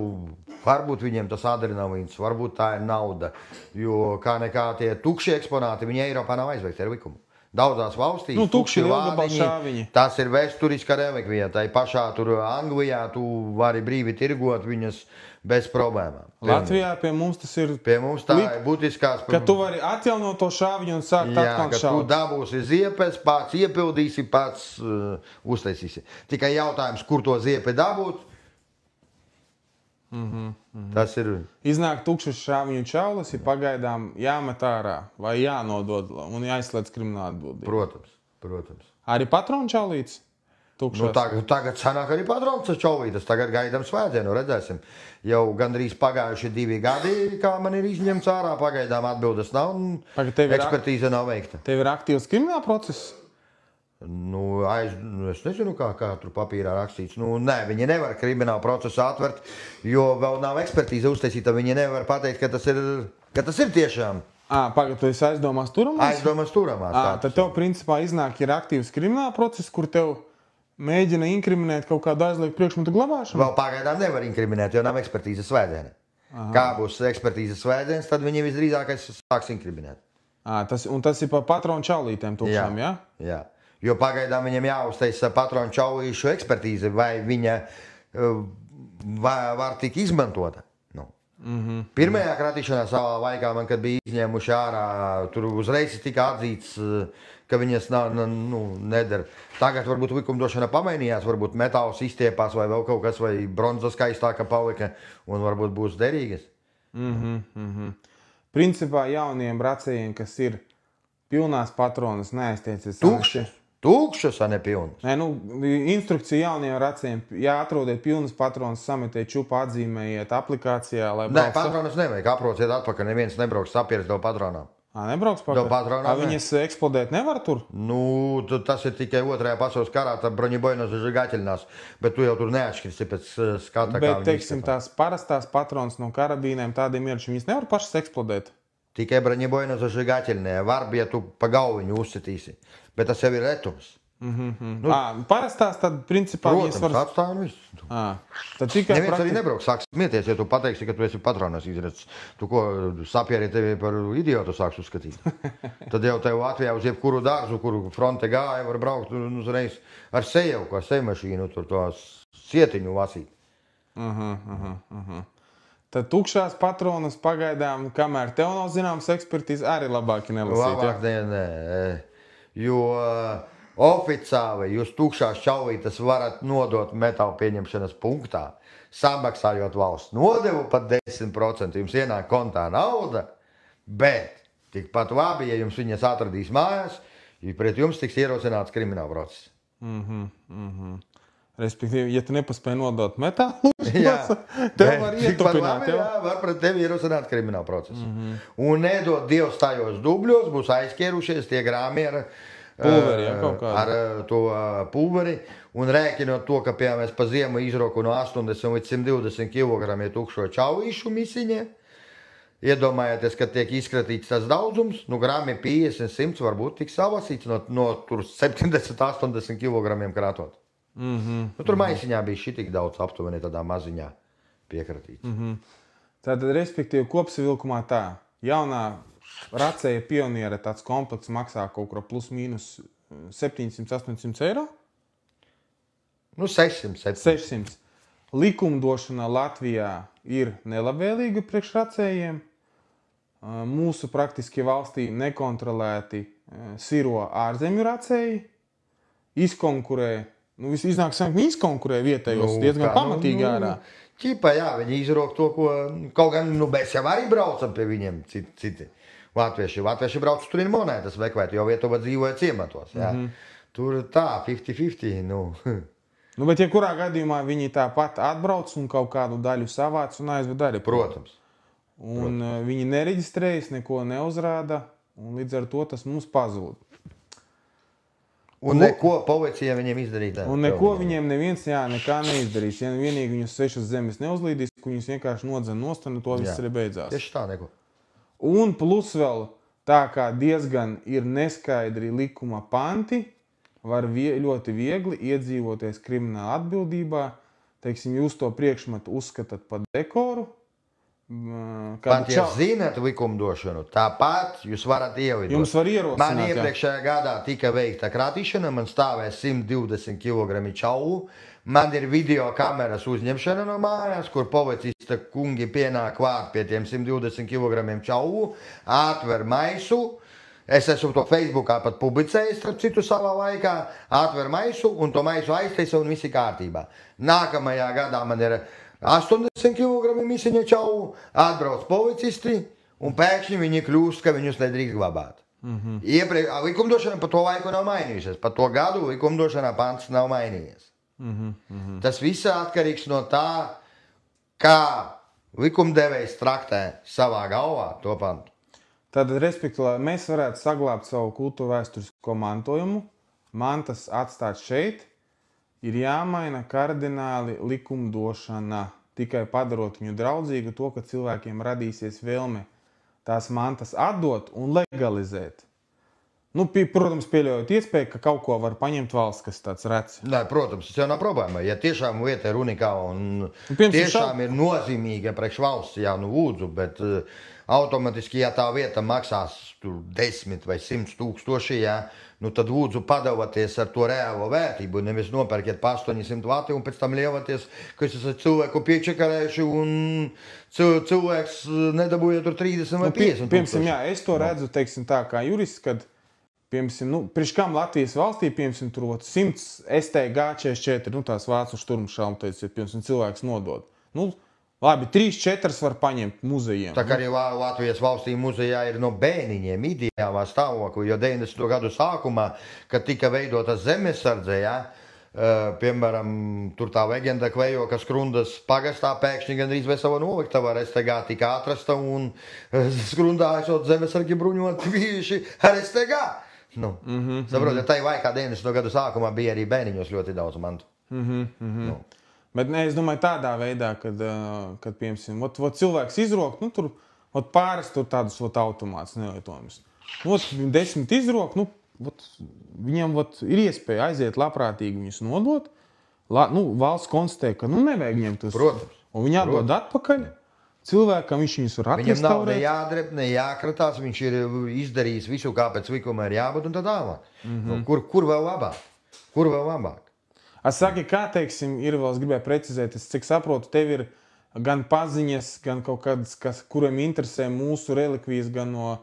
S2: Varbūt viņiem tas adrenalīns, varbūt tā ir nauda. Jo kā nekā tie tukšie eksponāti, viņi Eiropā nav aizveikti ar likumu. Daudzās valstīs
S1: tukši
S2: vādiņi,
S1: šāviņi.
S2: Tas ir vēsturiska relikvija. Tai pašā tur Anglijā tu vari brīvi tirgot viņas bez problēmām.
S1: Latvijā pie mums tas ir...
S2: Pie mums tā ir būtiskās...
S1: Ka tu vari atjaunot to šāviņu un sākt atkal šaut.
S2: Jā, ka tu dabūsi ziepes, pats iepildīsi, pats uztaisīsi. Tikai jautājums, kur to ziepi dabūt, tas ir...
S1: Iznāk tukšas šāviņu čaulas, ir pagaidām jāmet ārā vai jānodod un jāizslēdz krimināla atbildība.
S2: Protams.
S1: Arī patronu čaulītes?
S2: Tagad sanāk arī patrons čaulītes, tagad gaidām svētdienu, redzēsim. Jau gandrīz pagājuši 2 gadi, kā man ir izņemts ārā, pagaidām atbildes nav un ekspertīze nav veikta.
S1: Tev ir aktīvs krimināla process?
S2: Es nezinu, kā tur papīrā rakstīts. Nē, viņi nevar kriminālu procesu atvert, jo vēl nav ekspertīze uztaisīta. Viņi nevar pateikt, ka tas ir tiešām.
S1: Pagad, tu esi aizdomās turamās?
S2: Aizdomās turamās.
S1: Tad tev principā iznāk ir aktīvs krimināla process, kur tev mēģina inkriminēt kaut kādu aizliegtu priekšmetu glabāšanu?
S2: Vēl pagaidām nevar inkriminēt, jo nav ekspertīzes svētdiena. Kā būs ekspertīzes svētdienas, tad viņi visdrīzākais sāks inkriminēt.
S1: Un tas ir par patronu čaulītēm tukšām, jā?
S2: Jā. Jo pagaidām viņam jāuztaisa patronu čaulīšu ekspertīze, vai viņa var tik izmantota. Pirmajā kratīšanā savā laikā, kad bija izņēmuši ārā, tur uzreiz tika atzīts, ka viņas nedara. Tagad varbūt likumdošana pamainījās, varbūt metāls izstiepās vai vēl kaut kas, vai bronza skaistāka palika un varbūt būs derīgas.
S1: Principā jauniem bracējiem, kas ir pilnās patronas, neaiztiecies.
S2: Tūkšas, a ne pilnas.
S1: Nē, instrukcija jauniem racējiem, atrodiet pilnas patronas, sametiet čupu, atzīmējiet aplikācijā, lai
S2: brauc. Nē, patronas nevajag, aprociet atpakaļ, neviens nebrauks sapieris tev patronām.
S1: Nebrauks pakaļ? Viņas eksplodēt nevar tur?
S2: Tas ir tikai 2. pasaules karā, tad broņibojnos žagaķeļinās, bet tu jau tur neatšķirsi pēc skata, kā
S1: bet, teiksim, tās parastās patronas no karabīnēm, tādiem ieročiem, viņas nevar pašas eksplodēt?
S2: Tikai broņibojnos žagaķeļinē, var, ja tu pa galviņu uzsitīsi, bet tas jau ir retums.
S1: Parastās tad, principā,
S2: viņas var... Protams, atstāv un viss. Neviens arī nebrauks, sāks smieties, ja tu pateiksi, ka tu esi patronas izredz. Tu ko, sapieri tevi par idiotu sāks uzskatīt. Tad jau tev Latvijā uz jebkuru dārzu, kuru fronte gāja, var braukt uzreiz ar seju, kā sejmašīnu, tur to sietiņu lasīt.
S1: Tad tukšās patronas pagaidām, kamēr tev nav zināms ekspertīze, arī labāki nelasīt.
S2: Labāk, nē. Jo oficiāli jūs tukšās čaulītes varat nodot metāla pieņemšanas punktā, samaksājot valsts nodevu pat 10%. Jums ienāk kontā nauda, bet tikpat labi, ja jums viņas atradīs mājās, ja pret jums tiks ierosināts krimināla process.
S1: Respektīvi, ja tu nepaspēji nodot metālu, tev var ietupināt.
S2: Jā, var pret tevi ierosināt krimināla procesu. Un nedod Dievs tajos dubļos, būs aizķērušies tie grāmi ar to pulveri un rēķinot to, ka, piemēram, es pa ziemu izroku no 80 līdz 120 kg tukšo čaulīšu misiņē. Iedomājieties, ka tiek izkratīts tas daudzums, grami 50, 100 varbūt tiks salasīts no tur 70-80 kg krātot. Tur maisiņā bija šitik daudz aptuveni tādā maziņā piekratīts.
S1: Tātad, respektīvi, kopsavilkumā tā, jaunā racēja pioniera tāds komplekts maksā kaut kur plus mīnus 700-800 eiro? 600. Likumdošana Latvijā ir nelabvēlīga priekš racējiem. Mūsu praktiski valstī nekontrolēti siro ārzemju racēji, izkonkurē, iznāk sanāk, viņi izkonkurē vietējos diezgan pamatīgi ārā.
S2: Ķipa, jā, viņi izrok to, ko, kaut gan, mēs jau arī braucam pie viņiem citi. Latvieši brauc tur ir monētas meklēt, jo Lietuva dzīvoja ciematos. Tur tā, 50-50.
S1: Bet, ja kurā gadījumā viņi tāpat atbrauc un kaut kādu daļu savāc un aizved arī.
S2: Protams.
S1: Un viņi nereģistrējas, neko neuzrāda, un līdz ar to tas mums pazūd.
S2: Un neko policija viņiem izdarīt.
S1: Un neko viņiem neviens nekā neizdarīs. Ja vienīgi viņus 6 zemes neuzlīdīs, ka viņus vienkārši nodzen nost, un to viss arī beidzās.
S2: Tieši tā, neko.
S1: Un plus vēl tā kā diezgan ir neskaidri likuma panti, var ļoti viegli iedzīvoties krimināla atbildībā. Teiksim, jūs to priekšmetu uzskatāt par dekoru,
S2: Pat, ja zināt likumdošanu, tāpat jūs varat ievidot.
S1: Jums var ierosināt,
S2: Man iepriekšējā gadā tika veikta kratīšana, man stāvēja 120 kg čaulu. Man ir video kameras uzņemšana no mājās, kur policista kungi pienāk klāt pie tiem 120 kg čaulu, atver maisu. Es esmu to Facebookā pat publicējis, starp citu, savā laikā, atver maisu un to maisu aiztaisa un viss ir kārtībā. Nākamajā gadā man ir 80 kg misiņa čaulu, atbrauc policisti un pēkšņi viņi kļūst, ka viņus nedrīkst glabāt. Likumdošana pa to laiku nav mainījusies, pa to gadu likumdošanā pants nav mainījies. Tas viss atkarīgs no tā, kā likumdevējs traktē savā galvā to pantu.
S1: Tad, respektīvi, lai mēs varētu saglābt savu kultūru vēsturisko mantojumu, mantas atstāt šeit, ir jāmaina kardināli likumdošana, tikai padarot viņu draudzīgu to, ka cilvēkiem radīsies vēlme tās mantas atdot un legalizēt. Nu, protams, pieļaujot iespēju, ka kaut ko var paņemt valsts, kas tāds rets.
S2: Nē, protams, tas jau nav problēma. Ja tiešām lieta ir unikāla un tiešām ir nozīmīga priekš valsts, jā, nu lūdzu, bet automatiski, ja tā vieta maksās 10 vai 100 tūkstoši, jā, nu tad lūdzu padalāties ar to reālo vērtību. Nevis nopērkiet pa 800 vati un pēc tam lievaties, ka es esmu cilvēku piečakarējuši un cilvēks nedabūja tur 30 vai 50
S1: tūkstoši. Jā, es to redzu, teiksim tā, kā jurists, kad priekš kam Latvijas valstī, piemēram, tur 100 STG-44, tās vācu šturmšalmteicis, piemēram, cilvēks nodod. Labi, 3-4 var paņemt muzejiem.
S2: Tā kā arī Latvijas valstī muzejā ir no bērniņiem ideālā stāvokļa, jo 90. gadu sākumā, kad tika veidota zemesardze, piemēram, tur tā leģenda kvejo, ka Skrundas pagastā pēkšņi gandrīz vesela noliktava ar STG tika atrasta un Skrundā esot zemesargi bruņoti bijuši ar STG. Saprotiet, tai laikā 90. gadu sākumā bija arī bērniņos ļoti daudz mantu.
S1: Bet es domāju tādā veidā, kad piemēram, cilvēks izrok, tur pāris tādus automātus nelietojumus. 10 izrok, viņam ir iespēja aiziet labprātīgi viņus nodot. Valsts konstatē, ka nevajag ņemt tos.
S2: Protams.
S1: Un viņi atdod atpakaļ. Cilvēkam viņš var
S2: attiestāurēt. Viņam nav
S1: ne
S2: jādrep, ne jākratās, viņš ir izdarījis visu, kāpēc likuma ir jābūt un tā tālāk. Kur vēl labāk? Kur vēl labāk?
S1: Es saku, kā teiksim, ir vēl, es gribēju precizēt, es cik saprotu, tev ir gan paziņas, gan kaut kādas, kuriem interesē mūsu relikvijas, gan no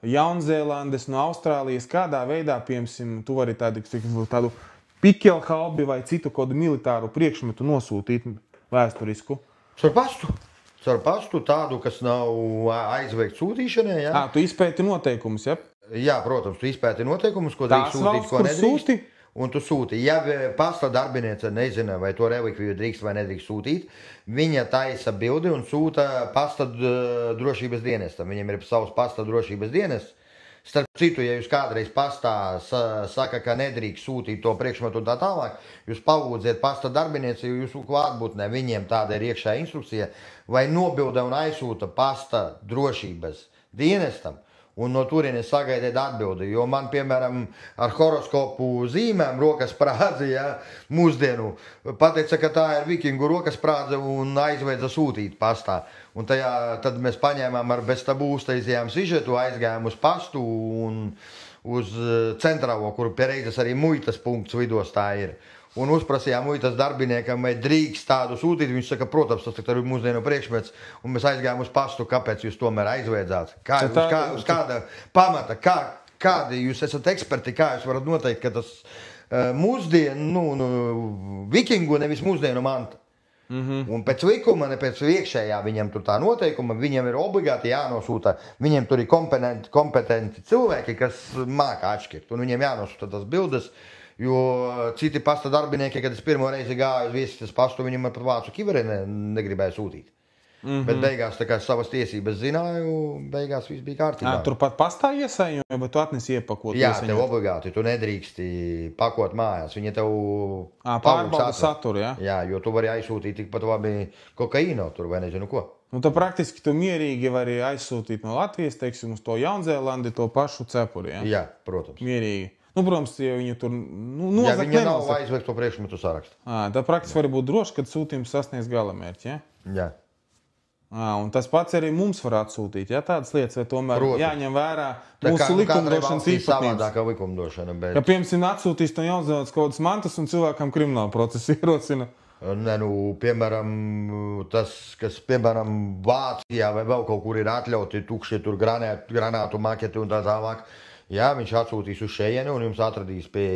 S1: Jaunzēlandes, no Austrālijas, kādā veidā, piemēram, tu vari tādu pikelhalbi vai citu kādu militāru priekšmetu nosūtīt vēsturisku?
S2: Caur pastu tādu, kas nav aizveikts sūtīšanai, jā?
S1: Tu izpēti noteikumus, ja?
S2: Jā, protams, tu izpēti noteikumus, ko drīkst sūtīt, ko nedrīkst. Un tu sūti. Ja pasta darbiniece nezina, vai to relikviju drīkst vai nedrīkst sūtīt, viņa taisa bildi un sūta pasta drošības dienestam. Viņam ir savs pasta drošības dienests. Starp citu, ja jūs kādreiz pastā saka, ka nedrīkst sūtīt to priekšmetu un tā tālāk, jūs palūdziet pasta darbinieci, jūsu klātbūtnē viņiem tāda ir iekšā instrukcija, vai nobilda un aizsūta pasta drošības dienestam. Un no turienes sagaidiet atbildi, jo man, piemēram, ar horoskopu zīmēm rokas prādze, mūsdienu, pateica, ka tā ir vikingu rokas prādze un aizvedza sūtīt pastā. Un tad mēs paņēmām ar bez tabū uztaisījām sižetu, aizgājām uz pastu un uz centrālo, kur pie reizes arī muitas punkts lidostā ir. Un uzprasījām muitas darbiniekam, vai drīkst tādu sūtīt. Viņš saka, protams, tas ir mūsdienu priekšmets. Un mēs aizgājām uz pastu, kāpēc jūs tomēr aizvedzāt? Uz kāda pamata? Kādi jūs esat eksperti? Kā jūs varat noteikt, ka tas mūsdienu, vikingu, nevis mūsdienu manta? Un pēc likuma, ne pēc iekšējā viņam tur tā noteikuma, viņam ir obligāti jānosūta. Viņiem tur ir kompetenti cilvēki, kas māka atšķirt. Un viņiem jānosūta tas bildes. Jo citi pasta darbinieki, kad es pirmo reizi gāju uz viesistas pastu, viņam pat vācu kiverē negribēja sūtīt. Bet beigās, tā kā savas tiesības zināju, beigās viss bija kārtībā.
S1: Turpat pastā iesaiņoja, vai tu atnesi iepakot?
S2: Jā, tev obligāti, tu nedrīksti pakot mājās. Viņa tev
S1: pārbauda saturu, jā?
S2: Jā, jo tu vari aizsūtīt tikpat labi kokaīnu tur vai nezinu ko.
S1: Tā praktiski tu mierīgi vari aizsūtīt no Latvijas, teiksim, uz to Jaunzēlandi, to pašu cepuri, jā?
S2: Jā, protams.
S1: Mierīgi. Protams, ja viņi tur nozakt,
S2: ja viņa nav aizveikt to priekšmetu sarakstu.
S1: Tā praktiski var būt droši, kad sūtījums sasniedz galamērķi, ja?
S2: Jā.
S1: Un tas pats arī mums var atsūtīt, ja tādas lietas, vai tomēr jāņem vērā mūsu likumdošanas īpatnības.
S2: Savādākā likumdošana, bet...
S1: Ja, piemēram, atsūtīs to jaunzēlotas kaut kādas mantas un cilvēkam kriminālu procesu ierosina.
S2: Ne, piemēram, tas, kas, piemēram, Vācijā vai vēl kaut kur ir atļauti tukšie tur granātu maketi un tā tālāk. Jā, viņš atsūtīs uz šejieni un jums atradīs pie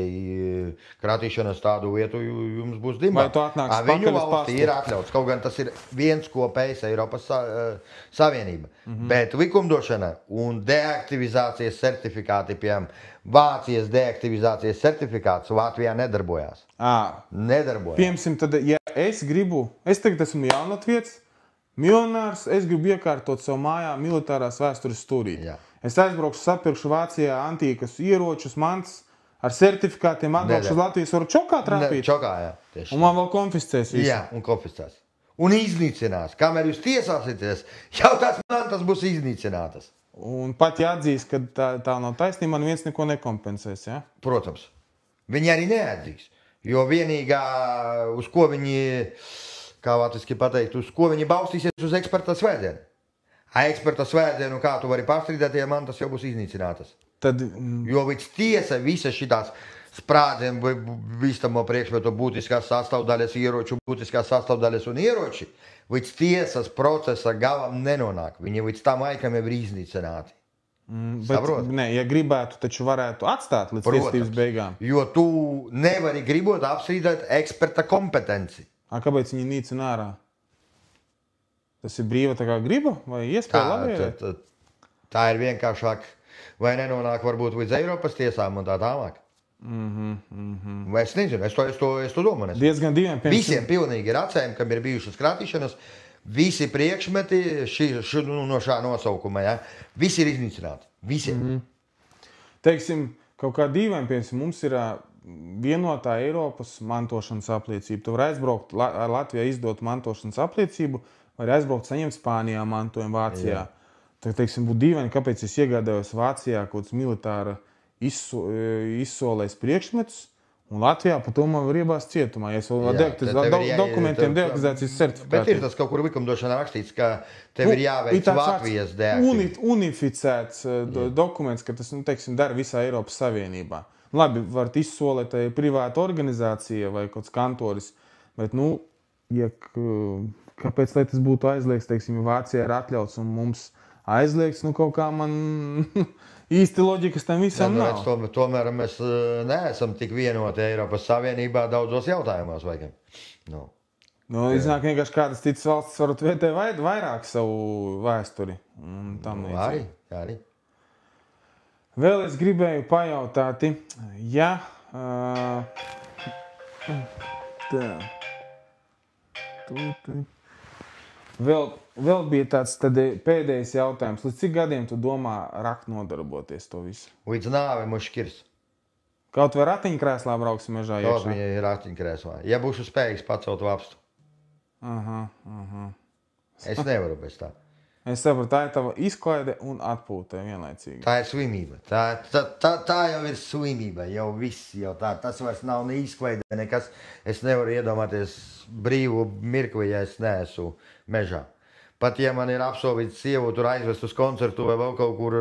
S2: kratīšanas tādu vietu, jums būs dimā.
S1: Vai tu atnāks
S2: Viņu valstī ir atļauts, kaut gan tas ir viens kopējs Eiropas Savienība. Bet likumdošana un deaktivizācijas certifikāti, piemēram, Vācijas deaktivizācijas certifikāts Latvijā nedarbojās. Nedarbojās.
S1: Piemēram, tad, ja es tagad esmu jaunatvietis, miljonārs, es gribu iekārtot savu mājā militārās vēstures stūrīti. Es aizbraukšu, sapirkšu Vācijā antīkas ieročus, mantas ar certifikātiem, atbraukšu uz Latvijas, varu čokā trāpīt.
S2: Čokā, jā. Tieši.
S1: Un man vēl konfiscēs visu.
S2: Jā, un konfiscēs. Un iznīcinās. Kamēr jūs tiesāsieties, jau tās mantas būs iznīcinātas.
S1: Un pat jāatzīst, ka tā nav taisnība, man viens neko nekompensēs, ja?
S2: Protams. Viņi arī neatzīs. Jo vienīgā, uz ko viņi, kā latviski pateikt, uz ko viņi balstīsies uz eksperta svētdienu. Eksperta svētdienu, kā tu vari pārstrīdēt, ja mantas jau būs iznīcinātas. Jo līdz tiesa visas šitās sprādzienu bīstamo priekšmetu būtiskās sastāvdaļas, ieroču būtiskās sastāvdaļas un ieroči, līdz tiesas procesa galam nenonāk. Viņi līdz tam laikam jau ir iznīcināti.
S1: Bet, ja gribētu, taču varētu atstāt līdz tiesības beigām.
S2: Jo tu nevari gribot apstrīdēt eksperta kompetenci.
S1: Kāpēc viņi nīcina ārā? Tas ir brīva tā kā griba vai iespēja labierēt?
S2: Tā ir vienkāršāk, vai nenonāk varbūt līdz Eiropas tiesām un tā tālāk. Vai es nezinu, es to domāju.
S1: Diezgan dīvaini.
S2: Visiem pilnīgi ir acēm, kam ir bijušas kratīšanas, visi priekšmeti no šā nosaukuma, ja, visi ir iznīcināti. Visiem.
S1: Teiksim, kaut kā dīvaini, piemēram, mums ir vienotā Eiropas mantošanas apliecība. Tu vari aizbraukt ar Latvijā izdot mantošanas apliecību, vai aizbraukt saņemt Spānijā mantojumu Vācijā. Tad, teiksim, būtu dīvaini, kāpēc es iegādājos Vācijā kaut kāds militāra izsolēs priekšmetus, un Latvijā par to man var iebāzt cietumā. Ja es vēl dokumentiem deaktivizācijas certifikāti.
S2: Bet ir tas kaut kur likumdošanā rakstīts, ka tev ir jāveic Latvijas deaktivizācija.
S1: Unificēts dokuments, ka tas, teiksim, dara visā Eiropas Savienībā. Labi, varat izsolēt privāta organizācija vai kaut kāds kantoris, bet, kāpēc, lai tas būtu aizliegts, teiksim, ja Vācijā ir atļauts un mums aizliegts, kaut kā man īsti loģikas tam visam nav.
S2: Tomēr mēs neesam tik vienoti Eiropas Savienībā daudzos jautājumos, vai?
S1: Iznāk vienkārši kādas citas valstis varot vērtēt vairāk savu vēsturi.
S2: Arī.
S1: Vēl es gribēju pajautāt, ja... Vēl bija tāds pēdējais jautājums. Līdz cik gadiem tu domā rakt nodarboties to visu?
S2: Līdz nāve muškirs.
S1: Kaut vai ratiņkrēslā brauksim mežā iekšā?
S2: Kaut viņa ir ratiņkrēslā. Ja būšu spējīgs pacelt vapstu. Es nevaru bez tā.
S1: Es saprotu, tā ir tava izklaide un atpūta vienlaicīgi.
S2: Tā ir slimība. Tā jau ir slimība. Jau viss, tas vairs nav ne izklaide, nekas. Es nevaru iedomāties brīvu mirkli, ja es neesmu mežā. Pat ja man ir apsolīts sievu tur aizvest uz koncertu vai vēl kaut kur,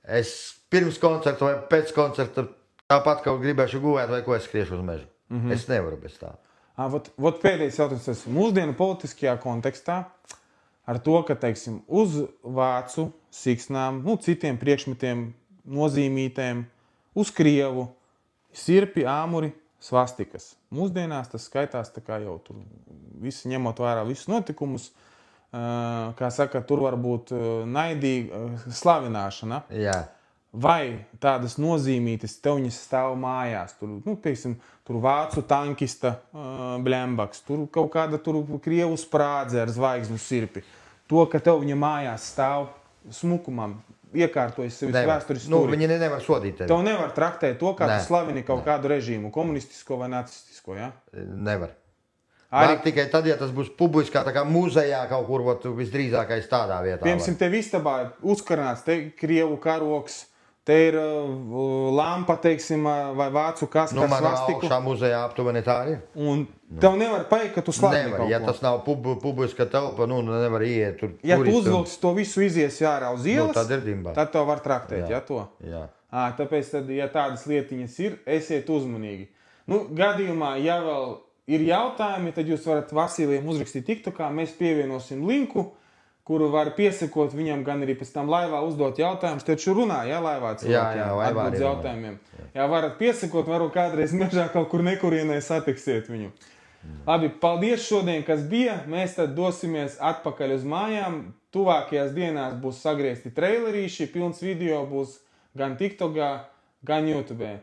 S2: es pirms koncerta vai pēc koncerta tāpat kaut gribēšu gulēt vai ko es skriešu uz mežu. Es nevaru bez tā.
S1: Vot pēdējais jautājums. Mūsdienu politiskajā kontekstā ar to, ka, teiksim, uz vācu siksnām, citiem priekšmetiem, nozīmītēm, uz krievu, sirpi, āmuri, svastikas. Mūsdienās tas skaitās tā kā jau tur visi ņemot vērā visus notikumus, kā saka, tur var būt naidīga slavināšana.
S2: Jā.
S1: Vai tādas nozīmītas tev stāv mājās, tur vācu tankista blembaks, tur kaut kāda krievu sprādze ar zvaigznu sirpi. To, ka tev viņa mājās stāv smukumam, iekārtojas sevis vēstures stūri.
S2: Viņi nevar sodīt tevi.
S1: Tev nevar traktēt to, kā tu slavini kaut kādu režīmu, komunistisko vai nacistisko, ja?
S2: Nevar. Var tikai tad, ja tas būs publiskā, tā kā muzejā kaut kur visdrīzākais tādā vietā.
S1: Piemēram, tev istabā uzkarināts krievu karoks, Te ir lampa, teiksim, vai vācu kaste ar svastiku.
S2: Augšā muzejā aptuveni tā ir.
S1: Un tev nevar paiet, ka tu slēpni
S2: Nevar, ja tas nav publiska telpa, nevar iet tur.
S1: Ja tu uzvilksi to visu izies jārā uz ielas,
S2: tad ir dimbā.
S1: Tad tev var traktēt, ja to?
S2: Jā.
S1: Tāpēc, tad, ja tādas lietiņas ir, esiet uzmanīgi. Gadījumā, ja vēl ir jautājumi, tad jūs varat Vasilijam uzrakstīt TikTokā, mēs pievienosim linku, kuru var piesakot viņam, gan arī pēc tam laivā uzdot jautājumus. Taču runā, laivā cilvēkiem atbild jautājumiem. Jā, varat piesakot, varu kādreiz mežā kaut kur nekurienē satiksiet viņu. Labi, paldies šodien, kas bija. Mēs tad dosimies atpakaļ uz mājām. Tuvākajās dienās būs sagriezti trailerīši, pilns video būs gan TikTokā, gan YouTube.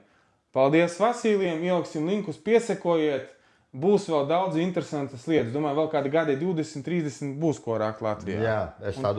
S1: Paldies Vasilijam, ieliksim linkus, piesakojiet. Būs vēl daudz interesantas lietas. Domāju, vēl kādi gadi 20, 30 būs ko rākt Latvijā.
S2: Jā, es tā domāju.